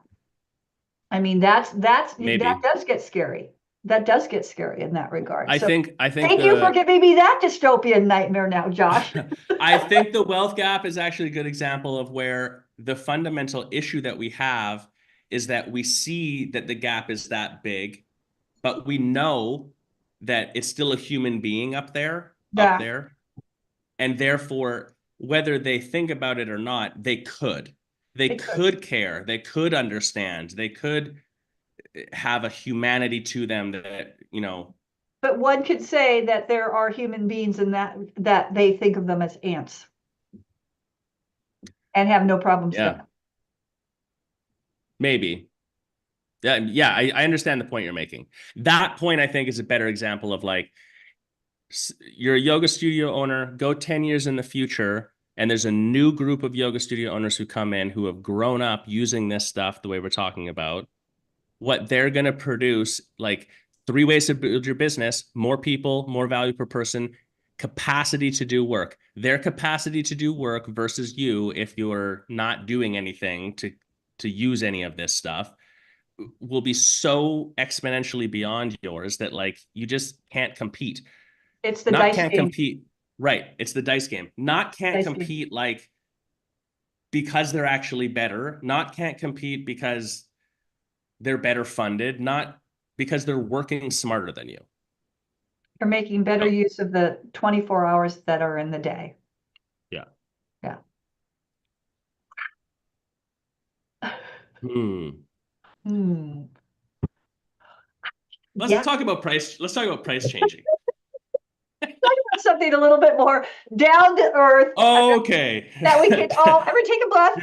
I mean, that does get scary. That does get scary in that regard. I So think thank you for giving me that dystopian nightmare now, Josh. I think the wealth gap is actually a good example of where the fundamental issue that we have is that we see that the gap is that big, but we know that it's still a human being up there. And therefore, whether they think about it or not, they could care, they could understand, they could have a humanity to them that, But one could say that there are human beings in that they think of them as ants and have no problem stepping. Maybe. Yeah, I understand the point you're making. That point, I think, is a better example of, like, you're a yoga studio owner, go 10 years in the future, and there's a new group of yoga studio owners who come in who have grown up using this stuff the way we're talking about. What they're going to produce, like, 3 ways to build your business: more people, more value per person, capacity to do work. Their capacity to do work versus you, if you're not doing anything to use any of this stuff, will be so exponentially beyond yours that, like, you just can't compete. It's the dice game. Compete. Right. It's the dice game. Can't compete, like, because they're actually better. Can't compete because they're better funded. Not because they're working smarter than you. You're making better use of the 24 hours that are in the day. Yeah. Yeah. Let's talk about price. Let's talk about price changing. Something a little bit more down to earth. Okay. That we can all ever take a breath.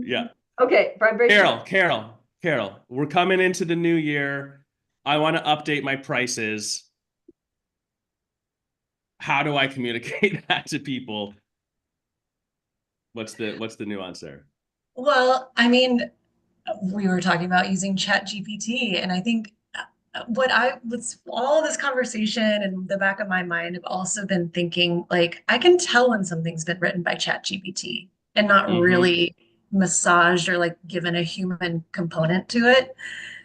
Yeah. Okay. Vibration. Carol, we're coming into the new year. I want to update my prices. how do I communicate that to people? What's the nuance there? Well, I mean, we were talking about using Chat GPT, and I think with all this conversation in the back of my mind, I've also been thinking like I can tell when something's been written by Chat GPT and not Mm-hmm. really massaged or like given a human component to it.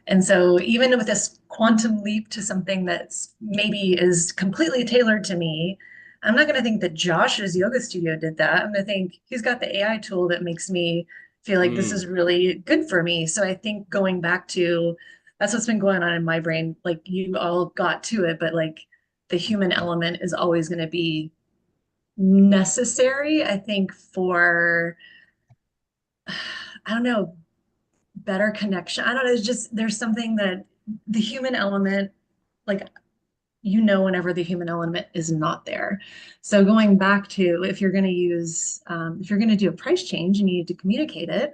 And so even with this quantum leap to something that's maybe is completely tailored to me, I'm not going to think that Josh's yoga studio did that. I'm going to think he's got the AI tool that makes me feel like this is Mm. really good for me. So I think going back to that's what's been going on in my brain. Like you all got to it, but like the human element is always going to be necessary, I think, for I don't know, better connection. I don't know. It's just there's something that the human element, like whenever the human element is not there. So going back to if you're going to do a price change and you need to communicate it,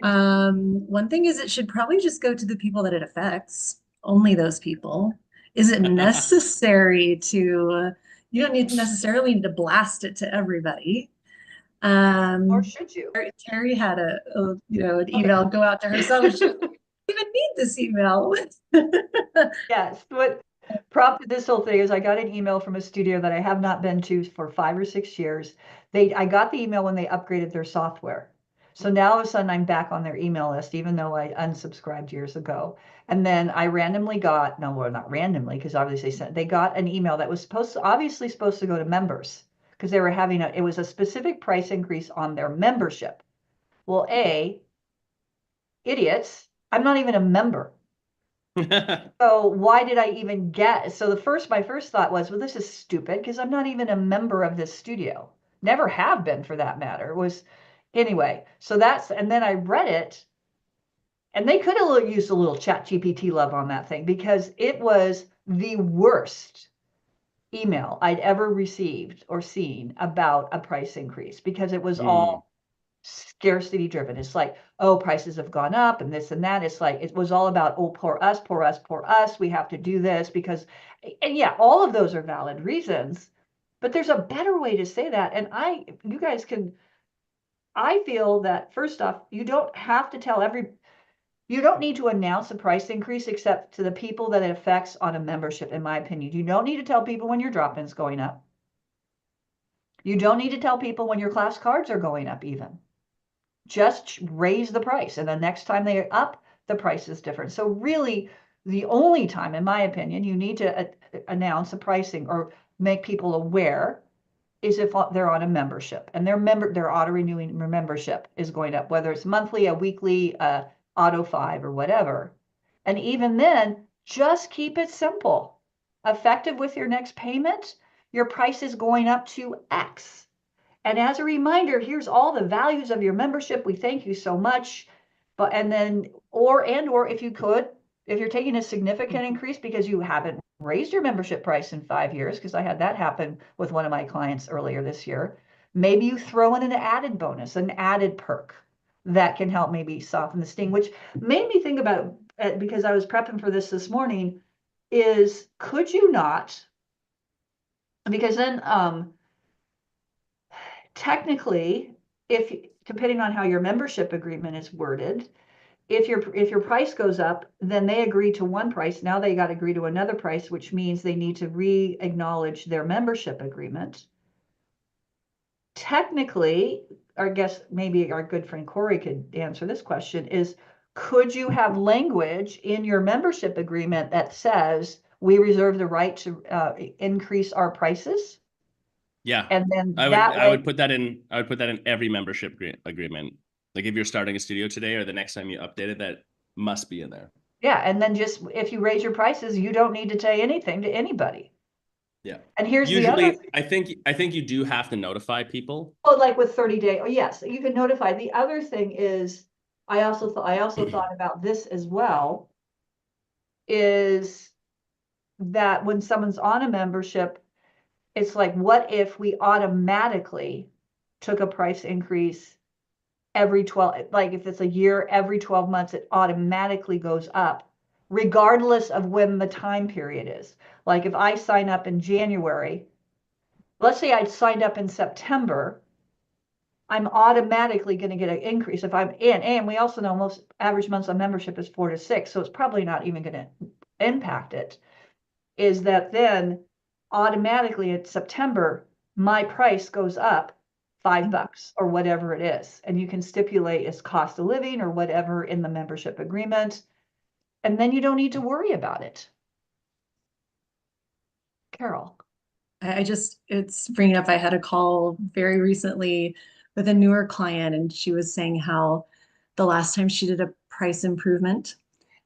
one thing is it should probably just go to the people that it affects, only those people. Is it necessary you don't necessarily need to blast it to everybody. Or Um, should you? Terry had an Okay. email go out to herself, and she was like, "I don't even need this email." Yes. What prompted this whole thing is I got an email from a studio that I have not been to for 5 or 6 years. I got the email when they upgraded their software. So now all of a sudden I'm back on their email list, even though I unsubscribed years ago. And then I randomly got, no, well, not randomly, because obviously they got an email that was obviously supposed to go to members because they were having it was a specific price increase on their membership. Well, idiots, I'm not even a member. So why did I even get? So my first thought was, well, this is stupid because I'm not even a member of this studio. Never have been for that matter. Was anyway. And then I read it, and they could have used a little Chat GPT love on that thing because it was the worst email I'd ever received or seen about a price increase because it was Mm. all scarcity driven. It's like, oh, prices have gone up and this and that. It's like, it was all about, oh, poor us, poor us, poor us. We have to do this because, and yeah, all of those are valid reasons, but there's a better way to say that. And you guys can, I feel that first off, you don't have to you don't need to announce a price increase except to the people that it affects on a membership, in my opinion. You don't need to tell people when your drop-in's going up. You don't need to tell people when your class cards are going up even. Just raise the price. And the next time they are up, the price is different. So really, the only time, in my opinion, you need to announce a pricing or make people aware is if they're on a membership and their auto renewing membership is going up, whether it's monthly, a weekly, auto 5 or whatever. And even then, just keep it simple. Effective with your next payment, your price is going up to X. And as a reminder, here's all the values of your membership. We thank you so much. But and then or if you could, if you're taking a significant increase because you haven't raised your membership price in 5 years, because I had that happen with one of my clients earlier this year, maybe you throw in an added bonus, an added perk that can help maybe soften the sting, which made me think about it because I was prepping for this morning, is could you not, because then technically, if depending on how your membership agreement is worded, if your price goes up, then they agree to one price. Now they got to agree to another price, which means they need to re-acknowledge their membership agreement. Technically, I guess maybe our good friend Corey could answer this question, is could you have language in your membership agreement that says we reserve the right to increase our prices? Yeah. And then I would that I would way, put that in I would put that in every membership agreement. Like if you're starting a studio today or the next time you update it, that must be in there. yeah, and then just if you raise your prices, you don't need to say anything to anybody. Yeah. And here's the other, Usually I think you do have to notify people. oh, like with 30-day, oh yes, you can notify. The other thing is, I also thought about this as well, is that when someone's on a membership, it's like, what if we automatically took a price increase every 12, like if it's a year, every 12 months, it automatically goes up, regardless of when the time period is. Like if I sign up in January let's say I signed up in September, I'm automatically going to get an increase if I'm in. And we also know most average months on membership is 4 to 6, so it's probably not even going to impact it. Is that then automatically in September, my price goes up $5 or whatever it is. And you can stipulate as cost of living or whatever in the membership agreement. And then you don't need to worry about it. Carol. It's bringing up, I had a call very recently with a newer client, and she was saying how the last time she did a price improvement,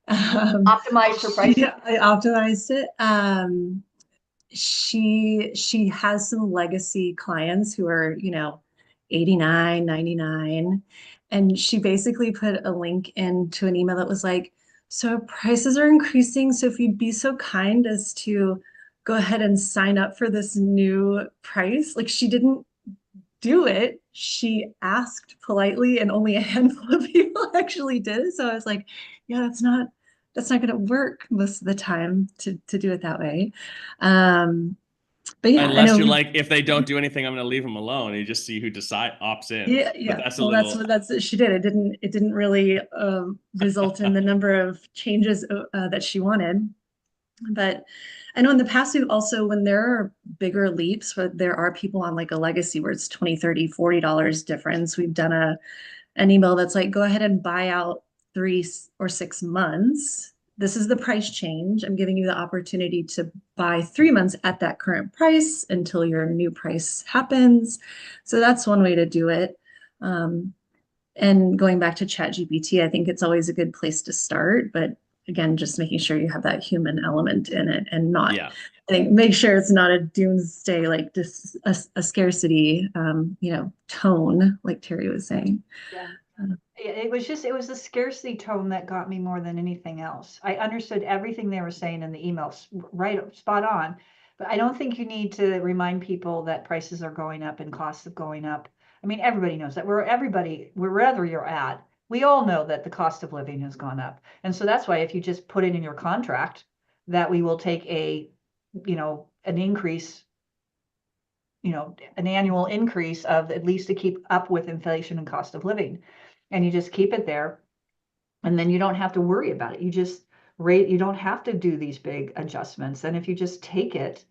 Optimize for she pricing. optimized it. She has some legacy clients who are, 89, 99. And she basically put a link into an email that was like, so prices are increasing. So if you'd be so kind as to go ahead and sign up for this new price. Like she didn't do it. She asked politely, and only a handful of people actually did. So I was like, yeah, that's not going to work most of the time to do it that way. Um, but yeah, I Unless know you're we, like, if they don't do anything, I'm going to leave them alone. And you just see who opts in. yeah, But yeah. that's a Well, little, that's what she did. It didn't really result in the number of changes that she wanted. But I know in the past, we've also, when there are bigger leaps, where there are people on like a legacy where it's 20, 30, $40 difference, we've done an email that's like, go ahead and buy out 3 or 6 months. This is the price change. I'm giving you the opportunity to buy 3 months at that current price until your new price happens. So that's one way to do it. Um, and going back to ChatGPT, I think it's always a good place to start. But again, just making sure you have that human element in it and not, yeah. I think, make sure it's not a doomsday, like just a scarcity, tone, like Terry was saying. Yeah. Uh, It was the scarcity tone that got me more than anything else. I understood everything they were saying in the emails, right, spot on. But I don't think you need to remind people that prices are going up and costs are going up. I mean, everybody knows that. Wherever you're at, we all know that the cost of living has gone up. And so that's why if you just put it in your contract that we will take an increase, an annual increase of at least to keep up with inflation and cost of living. And you just keep it there. And then you don't have to worry about it. You don't have to do these big adjustments. And if you just take it,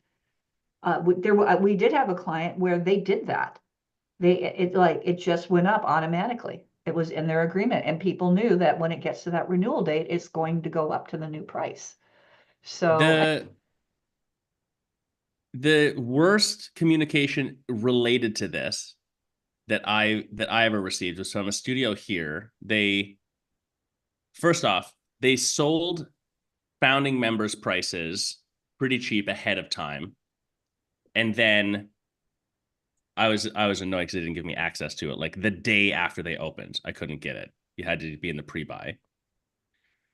we did have a client where they did that. It just went up automatically. It was in their agreement, and people knew that when it gets to that renewal date, it's going to go up to the new price. So The worst communication related to this that I ever received was from a studio here. First off, they sold founding members prices pretty cheap ahead of time. And then I was annoyed because they didn't give me access to it. Like the day after they opened, I couldn't get it. You had to be in the pre-buy.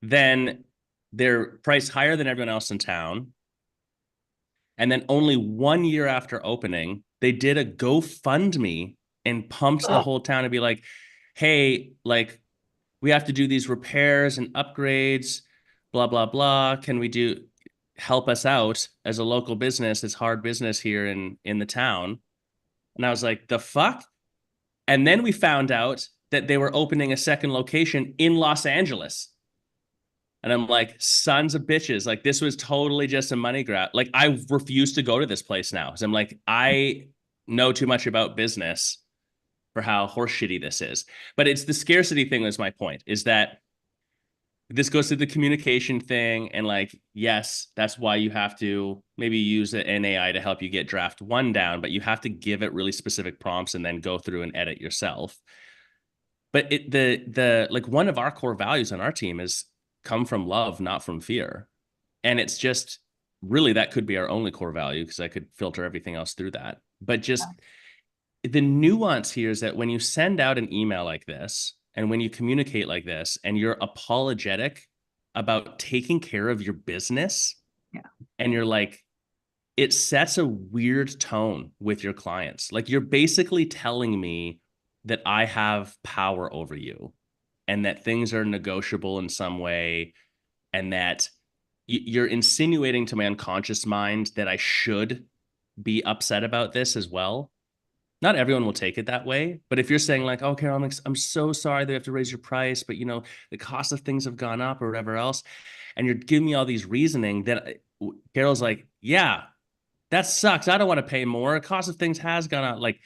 Then they're priced higher than everyone else in town. And then only 1 year after opening, they did a GoFundMe and pumped the whole town to be like, hey, like we have to do these repairs and upgrades, blah, blah, blah. Can we help us out as a local business? It's hard business here in the town. And I was like, the fuck? And then we found out that they were opening a second location in Los Angeles. And I'm like, sons of bitches. Like, this was totally just a money grab. Like, I refuse to go to this place now. So I'm like, I know too much about business for how horseshitty this is. But it's the scarcity thing is my point, is that this goes to the communication thing. And like, yes, that's why you have to maybe use an AI to help you get draft one down, but you have to give it really specific prompts and then go through and edit yourself. But the like one of our core values on our team is come from love, not from fear. And it's just really that could be our only core value because I could filter everything else through that. But just the nuance here is that when you send out an email like this and when you communicate like this and you're apologetic about taking care of your business, yeah, and you're like, it sets a weird tone with your clients. Like you're basically telling me that I have power over you and that things are negotiable in some way, and that you're insinuating to my unconscious mind that I should be upset about this as well. Not everyone will take it that way, but if you're saying like, "Oh, Carol, I'm so sorry they have to raise your price, but the cost of things have gone up or whatever else," and you're giving me all these reasoning, then Carol's like, "Yeah, that sucks. I don't want to pay more. The cost of things has gone up." Like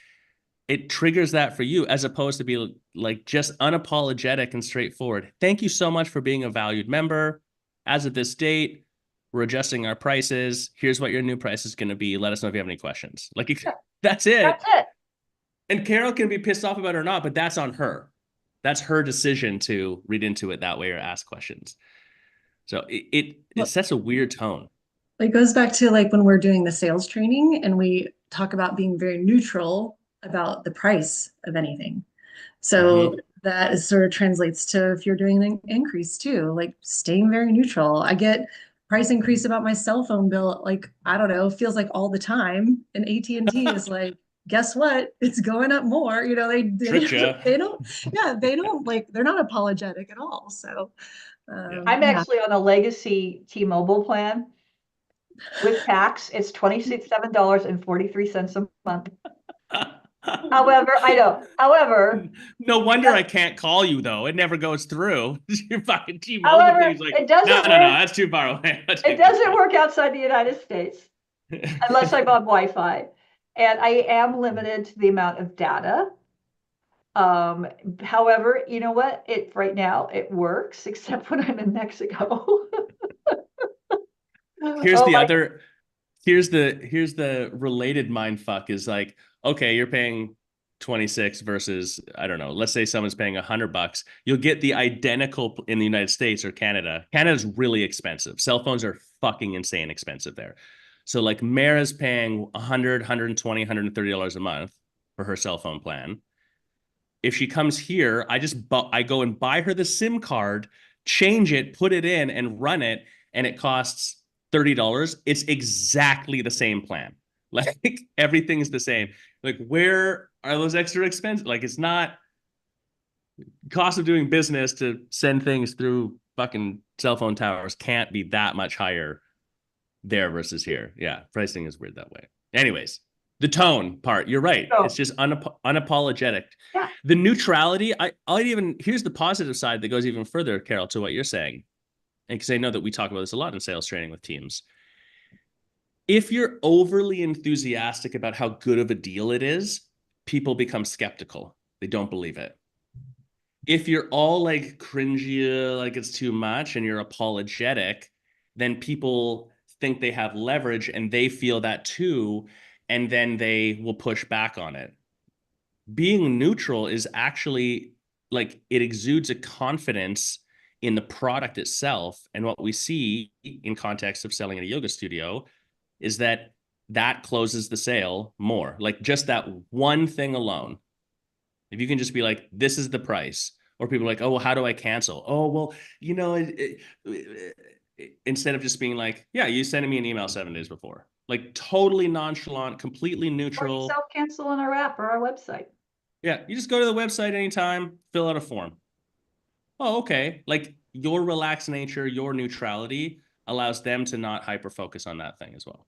it triggers that for you, as opposed to be like just unapologetic and straightforward. "Thank you so much for being a valued member. As of this date, we're adjusting our prices. Here's what your new price is going to be. Let us know if you have any questions." Like that's it. That's it. And Carol can be pissed off about it or not, but that's on her. That's her decision to read into it that way or ask questions. So it Well, sets a weird tone. it goes back to like when we're doing the sales training and we talk about being very neutral about the price of anything. So Mm-hmm. that is sort of translates to if you're doing an increase too, like staying very neutral. I get price increase about my cell phone bill, like I don't know, feels like all the time. And AT&T is like, guess what? It's going up more. Tricked you. They don't, yeah, they don't like they're not apologetic at all. So Yeah. I'm yeah. actually on a legacy T-Mobile plan with tax. It's $27.43 a month. However, I know. However, No it wonder does, I can't call you though. It never goes through. Your fucking T-Mobile however, thing's like, it no, doesn't no, no, work. that's too far away. It doesn't work outside the United States unless I'm on Wi-Fi. And I am limited to the amount of data. Um, However, you know what? Right now it works, except when I'm in Mexico. Here's Oh the my, other here's the related mind fuck is like, okay, you're paying 26 versus, I don't know, let's say someone's paying $100. You'll get the identical in the United States or Canada. Canada's really expensive. Cell phones are fucking insane expensive there. So like Mara's paying 100, 120, $130 a month for her cell phone plan. If she comes here, I go and buy her the SIM card, change it, put it in, and run it, and it costs $30. It's exactly the same plan. Like everything's the same. Like where are those extra expenses? Like it's not cost of doing business to send things through fucking cell phone towers can't be that much higher there versus here. Yeah, pricing is weird that way. Anyways, the tone part, you're right. It's so just unapologetic. yeah. The neutrality, I'll even here's the positive side that goes even further, Carol, to what you're saying. And because I know that we talk about this a lot in sales training with teams. If you're overly enthusiastic about how good of a deal it is, people become skeptical. They don't believe it. If you're all like cringy, like it's too much, and you're apologetic, then people think they have leverage and they feel that too, and then they will push back on it. Being neutral is actually like it exudes a confidence in the product itself. And what we see in context of selling at a yoga studio is that that closes the sale more. Like just that one thing alone. If you can just be like, this is the price, or people are like, oh, well, how do I cancel? Oh, well, instead of just being like, yeah, you sent me an email 7 days before, like totally nonchalant, completely Or you neutral. self-cancel on our app or our website. Yeah, you just go to the website anytime, fill out a form. Oh, okay. Like your relaxed nature, your neutrality allows them to not hyper focus on that thing as well.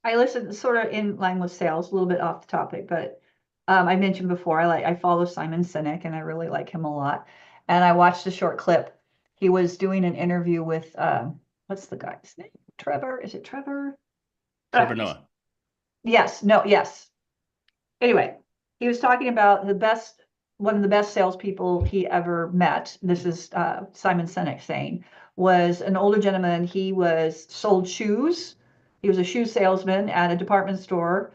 I listen sort of in line with sales, a little bit off the topic, but I mentioned before I follow Simon Sinek and I really like him a lot. And I watched a short clip. He was doing an interview with what's the guy's name? Trevor? Is it Trevor? Trevor Noah. Yes, no, yes. Anyway, he was talking about one of the best salespeople he ever met. This is Simon Sinek saying, was an older gentleman. He was sold shoes. He was a shoe salesman at a department store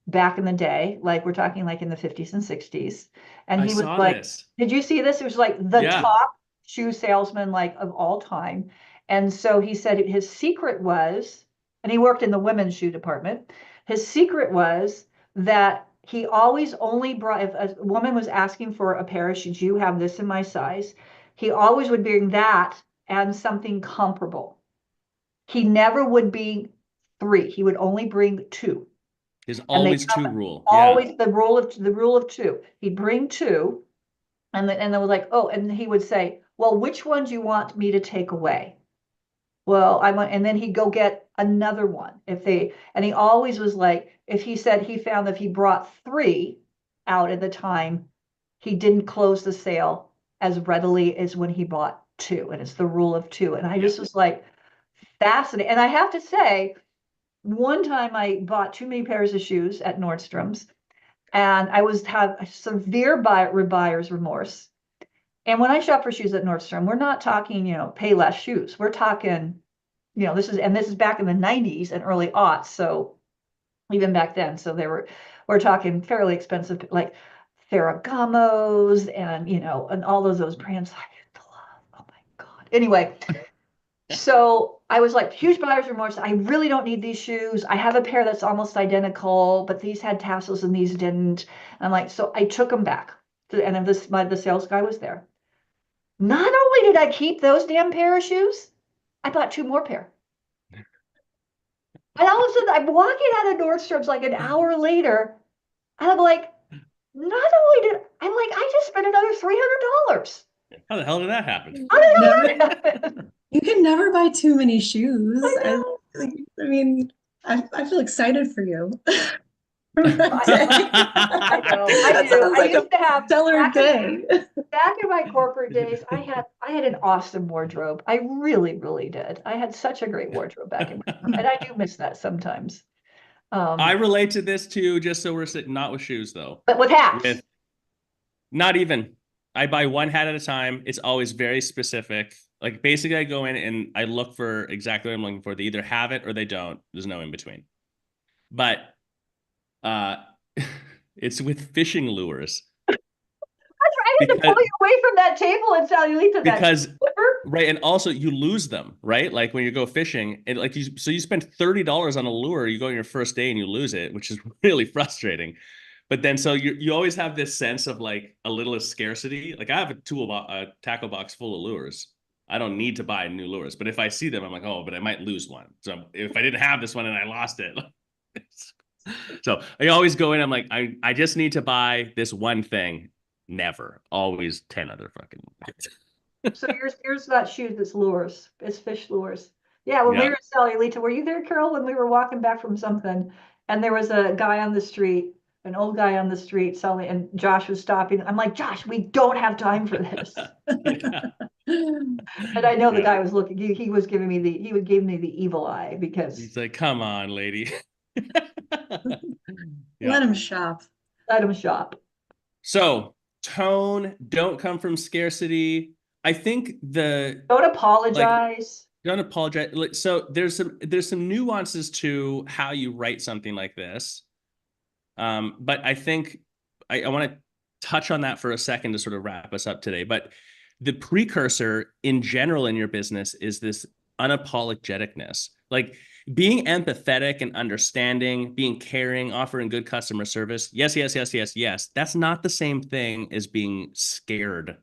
back in the day, like we're talking like in the 50s and 60s. And I he was saw like, this. did you see this? It was like the Yeah. top shoe salesman like of all time. And so he said his secret was, and he worked in the women's shoe department. His secret was that he always only brought, if a woman was asking for a pair of shoes, you have this in my size, he always would bring that and something comparable. He never would be three. He would only bring two. There's And they always two rule. Yeah. always the rule of two. He'd bring two, and they was like, oh, and he would say, well, which one do you want me to take away? Well, I want, and then he'd go get another one and he always was like, if he said he found that if he brought 3 out at the time, he didn't close the sale as readily as when he bought 2. And it's the rule of 2. And I Yeah. just was like, fascinating. And I have to say, one time I bought too many pairs of shoes at Nordstrom's, and I was have severe buyer's remorse. And when I shop for shoes at Nordstrom, we're not talking, pay less shoes. We're talking, this is back in the 90s and early aughts. So even back then, so we're talking fairly expensive, like Ferragamos and all of those brands I used to love. Oh my God. Anyway, so I was like, huge buyer's remorse. I really don't need these shoes. I have a pair that's almost identical, but these had tassels and these didn't. And I'm like, so I took them back. And the sales guy was there. Not only did I keep those damn pair of shoes, I bought 2 more pair. And all of a sudden, I'm walking out of Nordstrom's like an hour later, and I'm like, I just spent another $300. How the hell did that happen? How did Never, that happen? you can never buy too many shoes. I I, know. I mean, I feel excited for you. I know. I That do. sounds I like a used to have stellar day. back in my corporate days, I had an awesome wardrobe. I really, really did. I had such a great wardrobe back in and I do miss that sometimes. I relate to this too, just so we're sitting, not with shoes though. But with hats. With not even. I buy one hat at a time. It's always very specific. Like basically I go in and I look for exactly what I'm looking for. They either have it or they don't. There's no in between. But uh it's with fishing lures. I had to pull you away from that table and tell you to that Because slipper. right, and also you lose them, right? Like when you go fishing, and like you spend $30 on a lure, you go on your first day and you lose it, which is really frustrating. But then so you always have this sense of like a little of scarcity. Like I have a tackle box full of lures. I don't need to buy new lures, but if I see them, I'm like, oh, but I might lose one. So if I didn't have this one and I lost it, so I always go in. I'm like, I just need to buy this one thing. Never, always 10 other fucking. So yours not shoes, it's lures. It's fish lures. Yeah, when we were selling, Lita, were you there, Carol, when we were walking back from something? And there was a guy on the street, an old guy on the street selling, and Josh was stopping. I'm like, Josh, we don't have time for this. And I know the guy was looking, he was giving me he would give me the evil eye because He's like, come on, lady. Let him shop. let him shop. So tone, don't come from scarcity. I think Don't apologize. don't apologize. So there's some nuances to how you write something like this. But I think I want to touch on that for a second to sort of wrap us up today. But the precursor in general in your business is this unapologeticness, like being empathetic and understanding, being caring, offering good customer service. Yes, yes, yes, yes, yes. That's not the same thing as being scared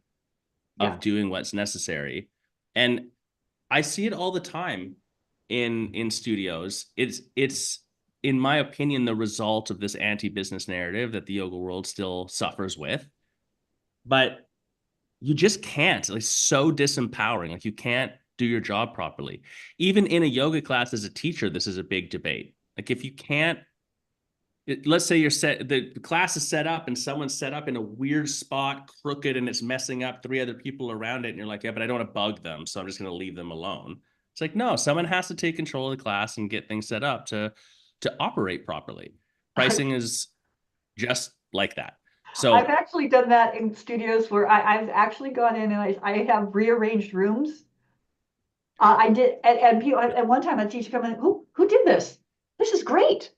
of doing what's necessary. And I see it all the time in studios. It's in my opinion the result of this anti-business narrative that the yoga world still suffers with. But you just can't. It's so disempowering. Like you can't do your job properly. Even in a yoga class as a teacher, this is a big debate. Like if you can't, let's say the class is set up and someone's set up in a weird spot, crooked, and it's messing up 3 other people around it. And you're like, yeah, but I don't want to bug them. So I'm just going to leave them alone. It's like, no, someone has to take control of the class and get things set up to operate properly. Pricing is just like that. So I've actually done that in studios where I've actually gone in and I have rearranged rooms. I did, and at one time a teacher come in, who did this? This is great,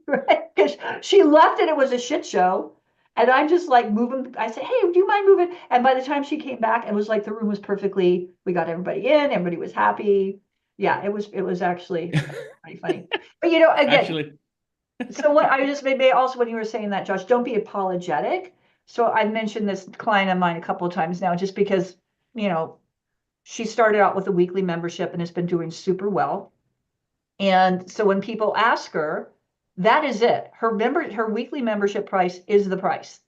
right? Because she left and it was a shit show, and I'm just like moving. I said, hey, do you mind moving? And by the time she came back, it was like the room was perfectly. We got everybody in, everybody was happy. Yeah, it was actually pretty funny. But again. actually, So what I just may also when you were saying that, Josh, don't be apologetic. So I mentioned this client of mine a couple of times now, just because, she started out with a weekly membership and has been doing super well. And so when people ask her, that is it. Her weekly membership price is the price.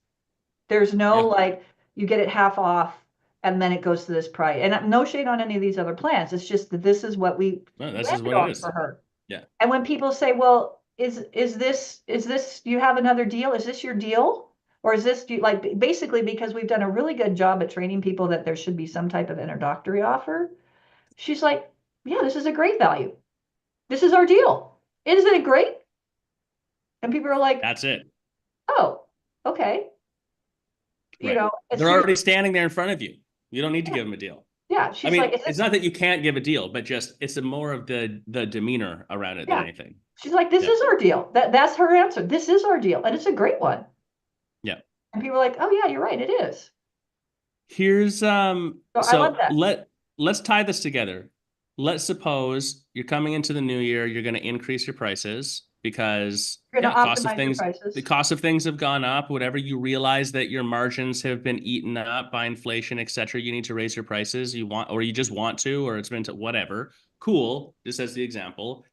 There's no like you get it half off. and then it goes to this price. And no shade on any of these other plans. It's just that this is what we No, this is landed what it on is. for her. Yeah. And when people say, well, is this, you have another deal? Is this your deal? Or is this like basically because we've done a really good job at training people that there should be some type of introductory offer? She's like, yeah, this is a great value. This is our deal. Isn't it great? And people are like, That's it. oh, okay. You Right. know, and They're she's, already standing there in front of you. You don't need to give them a deal. yeah, I she's like, mean, is it's this, not that you can't give a deal, but just it's a more of the demeanor around it than yeah. anything. She's like, this Yeah. is our deal. That's her answer. This is our deal. And it's a great one. Yeah. And people are like, oh yeah, you're right. It is. Here's So I love so that. let's tie this together. Let's suppose you're coming into the new year, you're going to increase your prices because You're going yeah, to optimize your the prices. cost of things have gone up, whatever. You realize that your margins have been eaten up by inflation, etc. You need to raise your prices. You want, or you just want to, or it's been to whatever. Cool. Just as the example.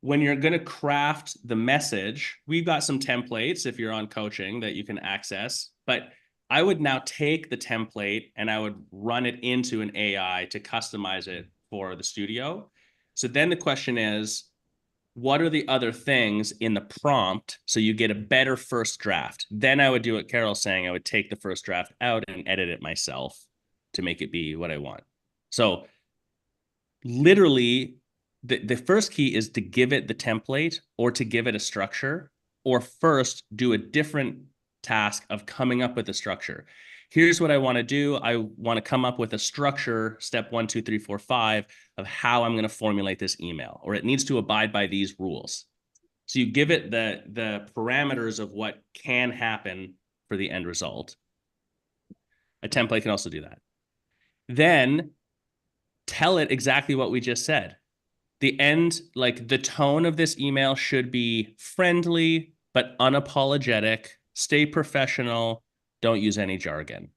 When you're going to craft the message, we've got some templates if you're on coaching that you can access, but I would now take the template and I would run it into an AI to customize it for the studio. So then the question is, what are the other things in the prompt so you get a better first draft? Then I would do what Carol's saying. I would take the first draft out and edit it myself to make it be what I want. So literally, the first key is to give it the template or to give it a structure, or first do a different task of coming up with a structure. Here's what I want to do. I want to come up with a structure, step 1, 2, 3, 4, 5, of how I'm going to formulate this email, or it needs to abide by these rules. So you give it the parameters of what can happen for the end result. A template can also do that. Then tell it exactly what we just said. The end, like the tone of this email should be friendly but unapologetic. Stay professional. Don't use any jargon.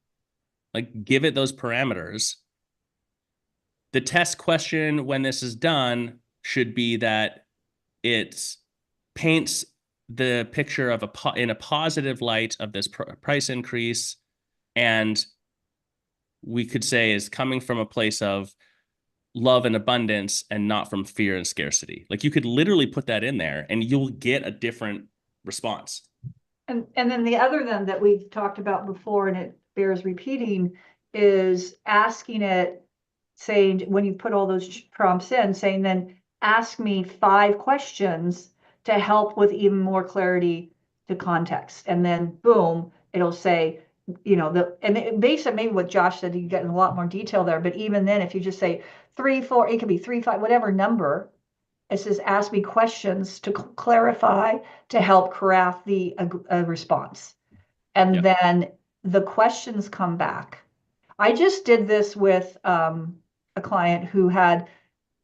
Like, give it those parameters. The test question when this is done should be that it paints the picture of in a positive light of this price increase, and we could say is coming from a place of love and abundance and not from fear and scarcity. Like, you could literally put that in there and you'll get a different response. And then the other then that we've talked about before, and it bears repeating, is asking it, saying, when you put all those prompts in, saying, then ask me 5 questions to help with even more clarity to context. And then boom, it'll say, you know, and based on maybe what Josh said, you get in a lot more detail there. But even then, if you just say 3, 4, it could be 3, 5, whatever number, it says, ask me questions to clarify, to help craft the response. And Yep. then the questions come back. I just did this with a client who had,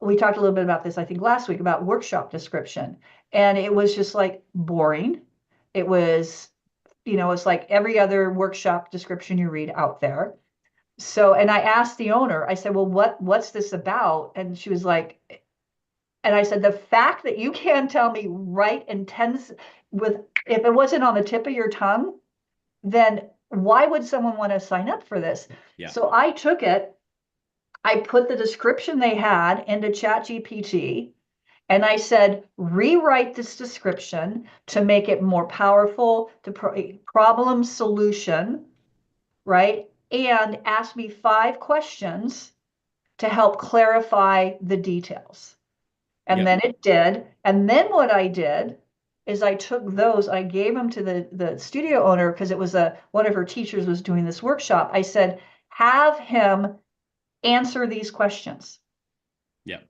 we talked a little bit about this, I think last week, about workshop description. And it was just like boring. It was, you know, it's like every other workshop description you read out there. So, and I asked the owner, I said, well, what's this about? And she was like, and I said, the fact that you can't tell me right in 10, with, if it wasn't on the tip of your tongue, then why would someone want to sign up for this? Yeah. So I took it, I put the description they had into ChatGPT, and I said, rewrite this description to make it more powerful, to problem solution, right? And ask me 5 questions to help clarify the details. And Yep. then it did. And then what I did is I took those, I gave them to the studio owner because it was one of her teachers was doing this workshop. I said, have him answer these questions. Yeah.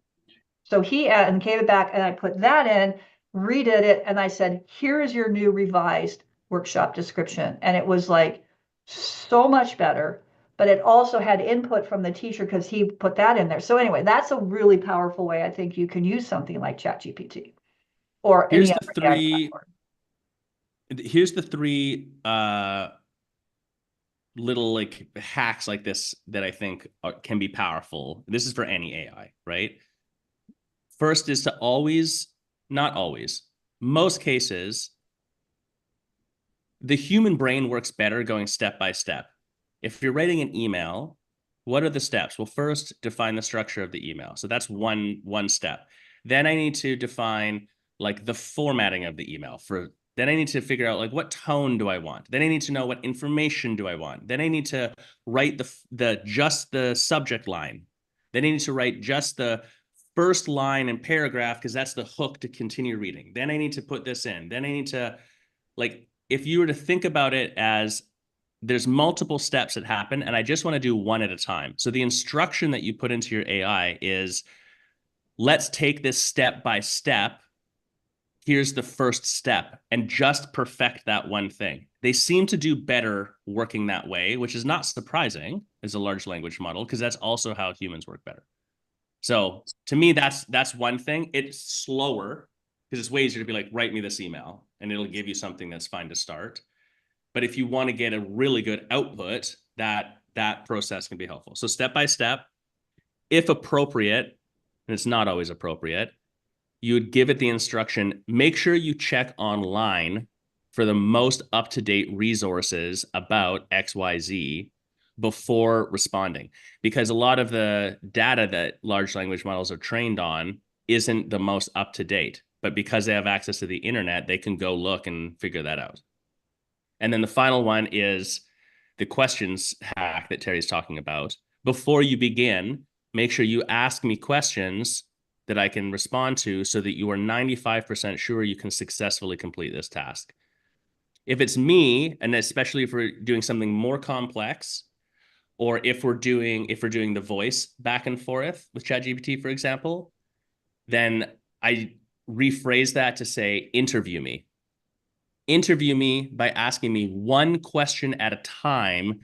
So he and gave it back, and I put that in, redid it, and I said, here is your new revised workshop description. And it was like so much better, but it also had input from the teacher because he put that in there. So anyway, that's a really powerful way I think you can use something like ChatGPT or any Here's the other AI three. platform. Here's the 3 little like hacks like this that I think can be powerful. This is for any AI, right? First is to always, not always, most cases, the human brain works better going step by step. If you're writing an email, what are the steps? Well, first define the structure of the email. So that's one step. Then I need to define like the formatting of the email. Then I need to figure out like what tone do I want. Then I need to know what information do I want. Then I need to write just the subject line. Then I need to write just the first line and paragraph because that's the hook to continue reading. Then I need to put this in. Then I need to, like, if you were to think about it as there's multiple steps that happen, and I just want to do one at a time. So the instruction that you put into your AI is, let's take this step by step. Here's the first step, and just perfect that one thing. They seem to do better working that way, which is not surprising as a large language model, because that's also how humans work better. So to me, that's one thing. It's slower because it's way easier to be like, write me this email, and it'll give you something that's fine to start. But if you want to get a really good output, that process can be helpful. So step by step, if appropriate, and it's not always appropriate, you would give it the instruction, make sure you check online for the most up-to-date resources about XYZ before responding. Because a lot of the data that large language models are trained on isn't the most up-to-date. But because they have access to the internet, they can go look and figure that out. And then the final one is the questions hack that Terry's talking about. Before you begin, make sure you ask me questions that I can respond to so that you are 95% sure you can successfully complete this task. If it's me, and especially if we're doing something more complex, or if we're doing the voice back and forth with ChatGPT, for example, then I rephrase that to say, interview me. Interview me by asking me one question at a time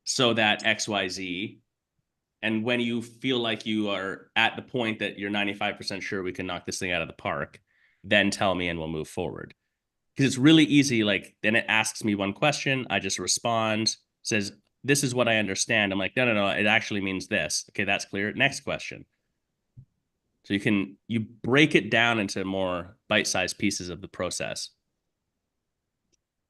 so that XYZ. And when you feel like you are at the point that you're 95% sure we can knock this thing out of the park, then tell me and we'll move forward. Because it's really easy. Like, then it asks me one question. I just respond, says, this is what I understand. I'm like, no, it actually means this. Okay, that's clear. Next question. So you break it down into more bite-sized pieces of the process.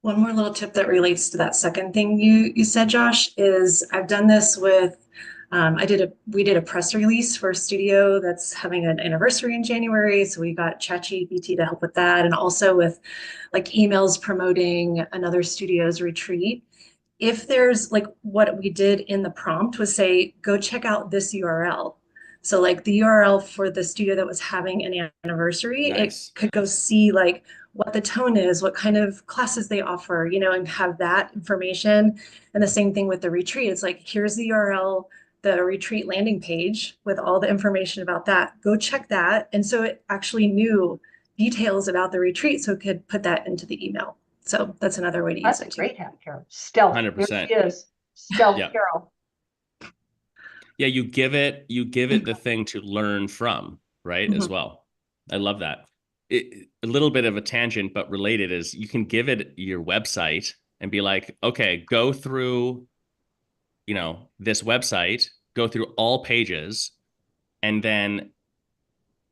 One more little tip that relates to that second thing you said, Josh, is I've done this with we did a press release for a studio that's having an anniversary in January. So we got ChatGPT to help with that, and also with like emails promoting another studio's retreat. If there's like what we did in the prompt was say, go check out this URL. So like the URL for the studio that was having an anniversary, it Nice. could go see like what the tone is, what kind of classes they offer, and have that information. And the same thing with the retreat. It's like, here's the URL, the retreat landing page with all the information about that. Go check that. And so it actually knew details about the retreat, so it could put that into the email. So that's another way to use That's a it too. great hack, Carol. Stealth. There 100%. she is. Stealth, Yeah. Carol. Yeah, you give it the thing to learn from, right? As Mhm. well. I love that. A little bit of a tangent, but related, is you can give it your website and be like, okay, go through, this website, go through all pages, and then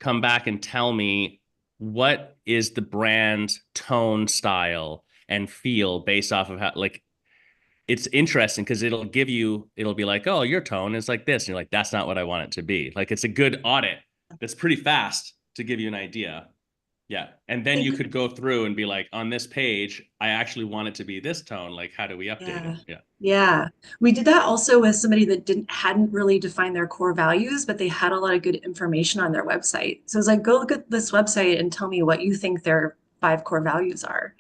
come back and tell me what is the brand tone, style, and feel based off of how, like, it's interesting because it'll be like, oh, your tone is like this. And you're like, that's not what I want it to be. Like, it's a good audit that's pretty fast to give you an idea. Yeah. And then you could go through and be like, on this page, I actually want it to be this tone. Like, how do we update Yeah. it? Yeah. Yeah. We did that also with somebody that hadn't really defined their core values, but they had a lot of good information on their website. So it's like, go look at this website and tell me what you think their 5 core values are.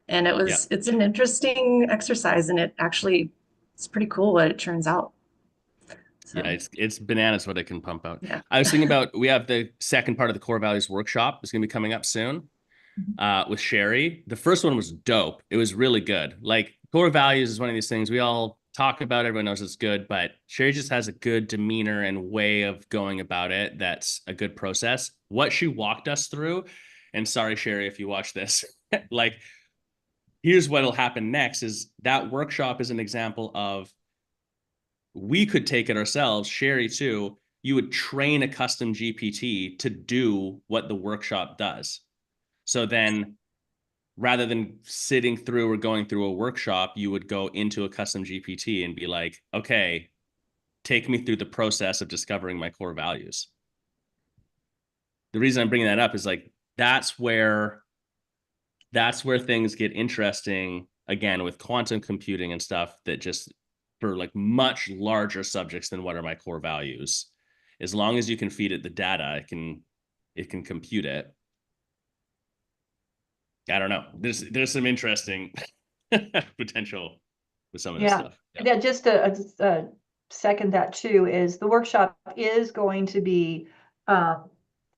And Yeah. it's an interesting exercise, and it's pretty cool what it turns out. Yeah, So it's bananas what it can pump out. yeah. I was thinking about, we have the second part of the core values workshop. It's going to be coming up soon with Sherry. The first one was dope. It was really good. Like, core values is one of these things we all talk about. Everyone knows it's good, but Sherry just has a good demeanor and way of going about it. That's a good process. What she walked us through, and sorry, Sherry, if you watch this, like, here's what'll happen next is that workshop is an example of, we could take it ourselves, Sherry too. You would train a custom GPT to do what the workshop does. So then, rather than sitting through or going through a workshop, you would go into a custom GPT and be like, okay, take me through the process of discovering my core values. The reason I'm bringing that up is like, that's where things get interesting again with quantum computing and stuff, that just for like much larger subjects than what are my core values. As long as you can feed it the data, it can compute it. I don't know. There's some interesting potential with some of this Yeah. stuff. Yeah. Yeah, just to second that too, is the workshop is going to be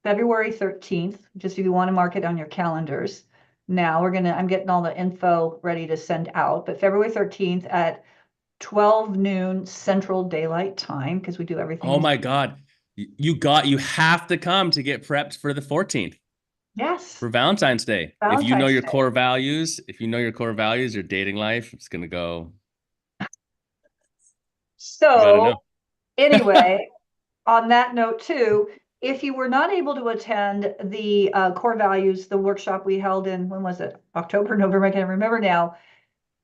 February 13th, just if you want to mark it on your calendars. Now I'm getting all the info ready to send out, but February 13th at 12 noon Central Daylight Time, because we do everything. Oh my God. You have to come to get prepped for the 14th. Yes. For Valentine's Day. If you know Valentine's your Day. core values, your dating life, it's gonna go. You gotta So know. anyway, on that note too, if you were not able to attend the core values, the workshop we held in, when was it? October, November, I can't remember now.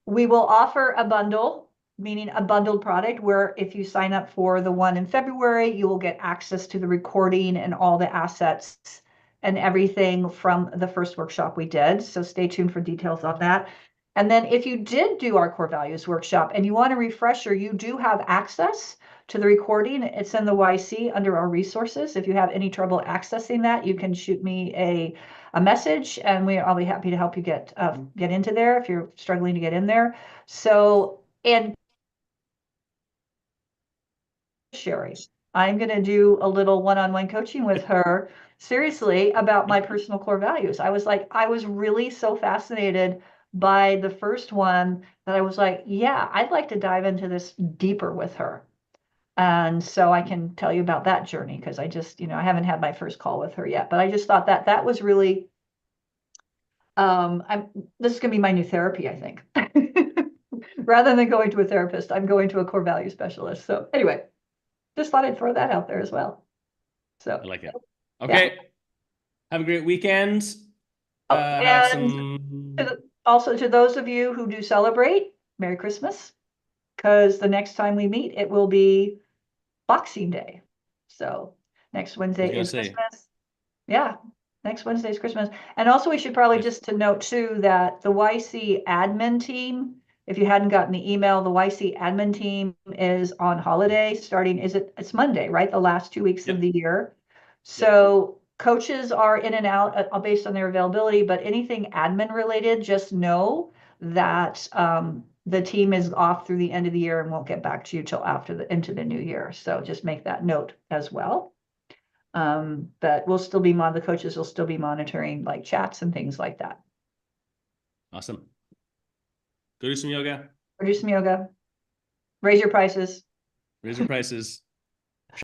We will offer a bundle, meaning a bundled product, where if you sign up for the one in February, you will get access to the recording and all the assets and everything from the first workshop we did. So stay tuned for details on that. And then if you did do our core values workshop and you want a refresher, you do have access to the recording. It's in the YC under our resources. If you have any trouble accessing that, you can shoot me a message, and I'll be happy to help you get into there if you're struggling to get in there. So, and Sherry, I'm going to do a little one-on-one coaching with her, seriously, about my personal core values. I was really so fascinated by the first one that I was like, yeah, I'd like to dive into this deeper with her. And so I can tell you about that journey, because I just, I haven't had my first call with her yet, but I just thought that was really, this is going to be my new therapy, I think. Rather than going to a therapist, I'm going to a core value specialist. So anyway, just thought I'd throw that out there as well. So I like it. yeah. Okay. Have a great weekend. Oh, Have and some. also to those of you who do celebrate, Merry Christmas, because the next time we meet, it will be Boxing Day. So next I was Wednesday gonna is say. Christmas. Yeah, next Wednesday is Christmas. And also we should probably just to note too that the YC admin team, if you hadn't gotten the email, the YC admin team is on holiday starting, it's Monday, right? The last 2 weeks of the year. So coaches are in and out based on their availability, but anything admin related, just know that the team is off through the end of the year and won't get back to you till into the new year. So just make that note as well. But the coaches will still be monitoring like chats and things like that. Awesome. Go do some yoga. Or do some yoga. Raise your prices. Raise your prices.